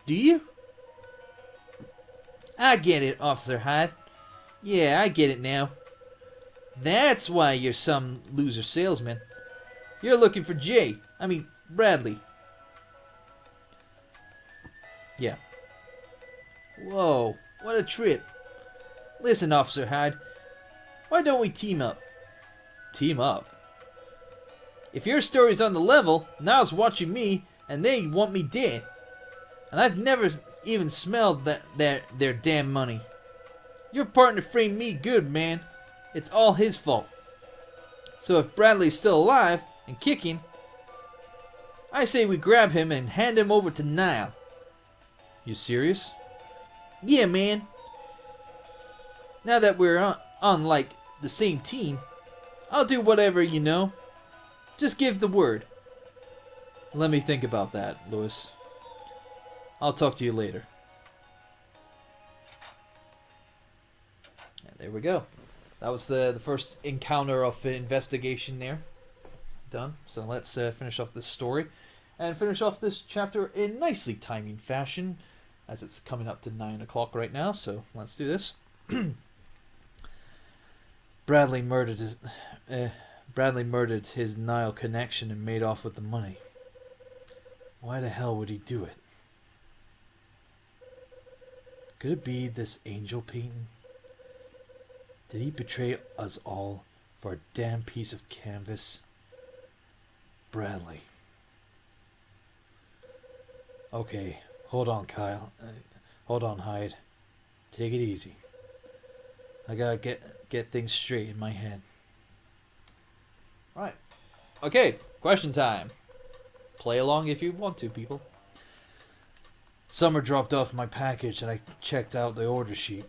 do you? I get it, Officer Hyde. Yeah, I get it now. That's why you're some loser salesman. You're looking for Bradley. yeah. Whoa, what a trip. Listen, Officer Hyde. Why don't we team up? Team up. If your story's on the level, Niall's watching me, and they want me dead. And I've never even smelled their damn money. Your partner framed me good, man. It's all his fault. So if Bradley's still alive and kicking, I say we grab him and hand him over to Niall. You serious? Yeah, man. Now that we're on like the same team, I'll do whatever, you know. Just give the word. Let me think about that, Lewis. I'll talk to you later. And there we go. That was the first encounter of investigation there. Done. So let's finish off this story. And finish off this chapter in nicely timing fashion, as it's coming up to 9 o'clock right now. So let's do this. Bradley murdered his Nile connection and made off with the money. Why the hell would he do it? Could it be this angel painting? Did he betray us all for a damn piece of canvas? Bradley. Okay, hold on, Kyle. Hold on, Hyde. Take it easy. I gotta get things straight in my head. Right. Okay, question time. Play along if you want to, people. Summer dropped off my package and I checked out the order sheet.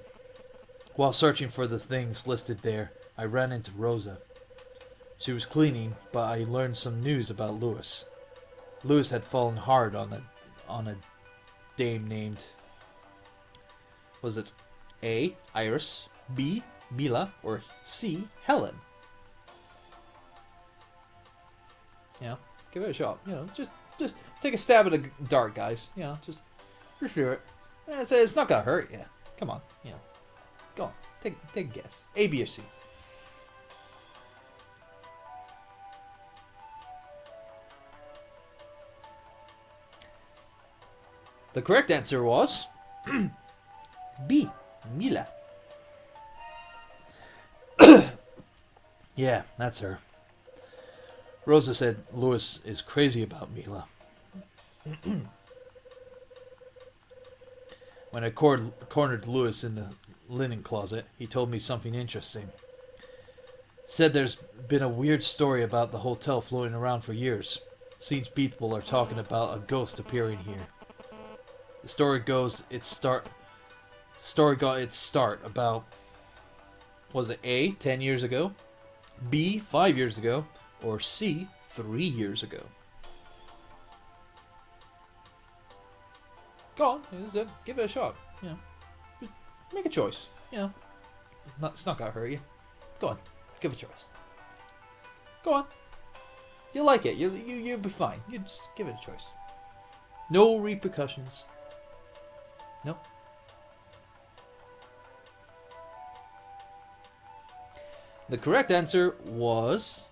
While searching for the things listed there, I ran into Rosa. She was cleaning, but I learned some news about Lewis. Lewis had fallen hard on a dame named... Was it A. Iris, B. Mila, or C. Helen? Give it a shot. Just take a stab at the dart, guys. Just do it. It's not gonna hurt you. Come on. Go on. Take a guess. A, B, or C. The correct answer was B. Mila. Yeah, that's her. Rosa said Lewis is crazy about Mila. When I cornered Lewis in the linen closet, he told me something interesting. Said there's been a weird story about the hotel floating around for years. Seems people are talking about a ghost appearing here. The story goes story got its start about, was it A, 10 years ago, B, 5 years ago, or C, 3 years ago? Go on, give it a shot. You know, just make a choice. You know, it's not gonna hurt you. Go on, give it a choice. Go on. You'll like it. You'll be fine. You just give it a choice. No repercussions. Nope. The correct answer was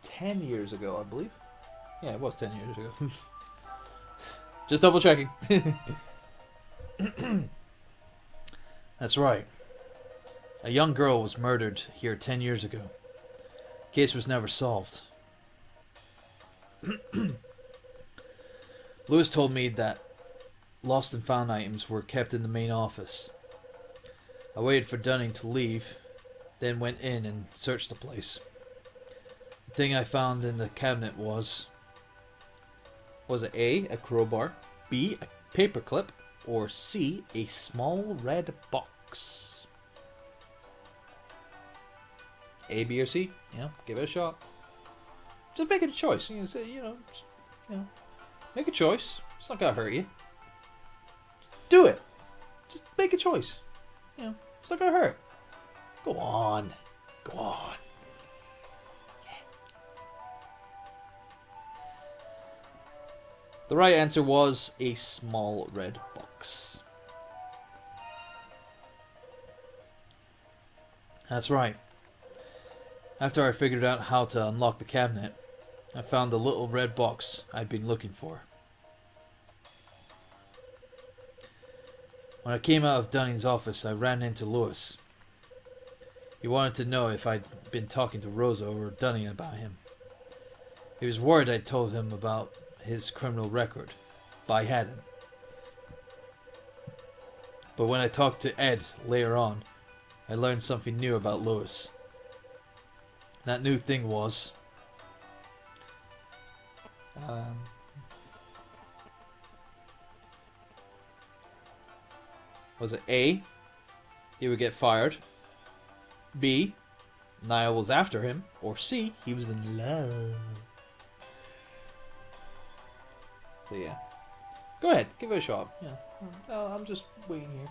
10 years ago, I believe. Yeah, it was 10 years ago. Just double checking. That's right. A young girl was murdered here 10 years ago. Case was never solved. Lewis told me that lost and found items were kept in the main office. I waited for Dunning to leave, then went in and searched the place. The thing I found in the cabinet was it A, a crowbar, B, a paperclip, or C, a small red box? A, B, or C? Give it a shot. Just make it a choice. Make a choice. It's not gonna hurt you. Just do it. Just make a choice. It's not gonna hurt. Go on. Go on. The right answer was a small red box. That's right. After I figured out how to unlock the cabinet, I found the little red box I'd been looking for. When I came out of Dunning's office, I ran into Lewis. He wanted to know if I'd been talking to Rosa or Dunning about him. He was worried I'd told him about his criminal record, but I hadn't. But when I talked to Ed later on, I learned something new about Lewis. That new thing was it A, he would get fired, B, Niall was after him, or C, he was in love? So yeah. Go ahead, give it a shot. No, I'm just waiting here.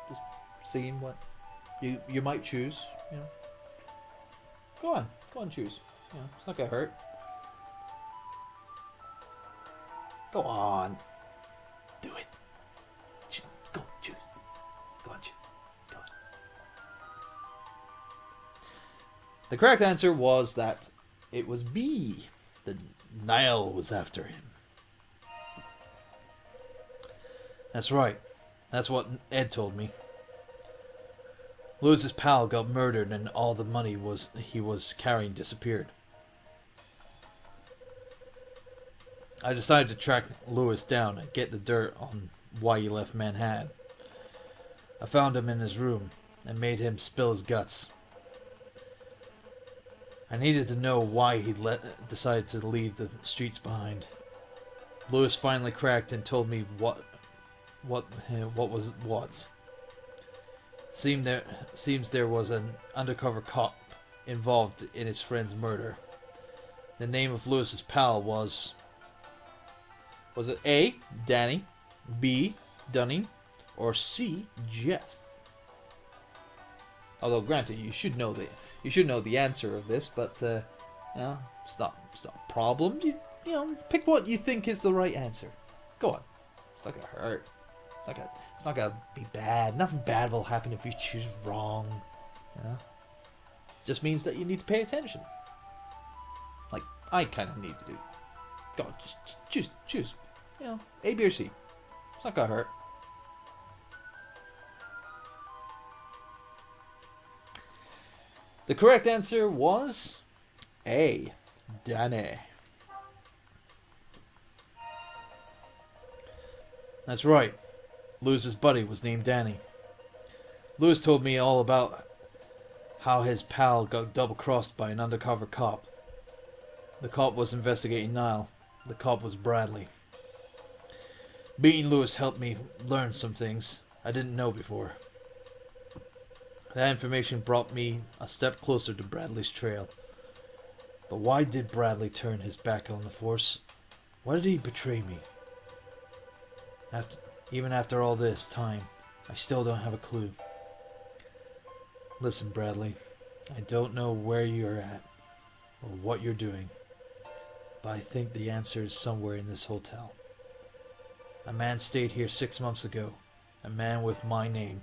Just seeing what you might choose. Go on, choose. It's not gonna hurt. Go on, do it. Go choose. Go on, choose. Go on. The correct answer was that it was B. The Niall was after him. That's right. That's what Ed told me. Lewis's pal got murdered and all the money he was carrying disappeared. I decided to track Lewis down and get the dirt on why he left Manhattan. I found him in his room and made him spill his guts. I needed to know why he decided to leave the streets behind. Lewis finally cracked and told me what was what. Seems there was an undercover cop involved in his friend's murder. The name of Lewis's pal was it A, Danny, B, Dunning, or C, Jeff? Although granted, you should know the answer of this, but it's not a problem. You pick what you think is the right answer. Go on. It's not gonna hurt. It's not gonna be bad. Nothing bad will happen if you choose wrong. Just means that you need to pay attention. Like I kind of need to do. Go on, just choose. A, B, or C. It's not gonna hurt. The correct answer was A, Danny. That's right. Lewis's buddy was named Danny. Lewis told me all about how his pal got double-crossed by an undercover cop. The cop was investigating Niall. The cop was Bradley. Meeting Lewis helped me learn some things I didn't know before. That information brought me a step closer to Bradley's trail. But why did Bradley turn his back on the force? Why did he betray me? Even after all this time, I still don't have a clue. Listen, Bradley, I don't know where you're at or what you're doing, but I think the answer is somewhere in this hotel. A man stayed here 6 months ago, a man with my name.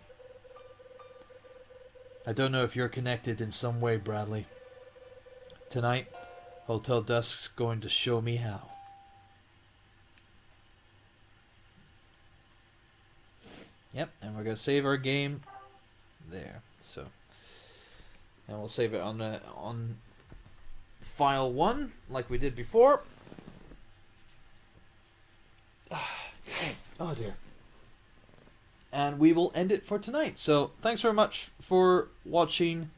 I don't know if you're connected in some way, Bradley. Tonight, Hotel Dusk's going to show me how. Yep, and we're going to save our game there. So, and we'll save it on file 1 like we did before. Oh dear. And we will end it for tonight. So, thanks very much for watching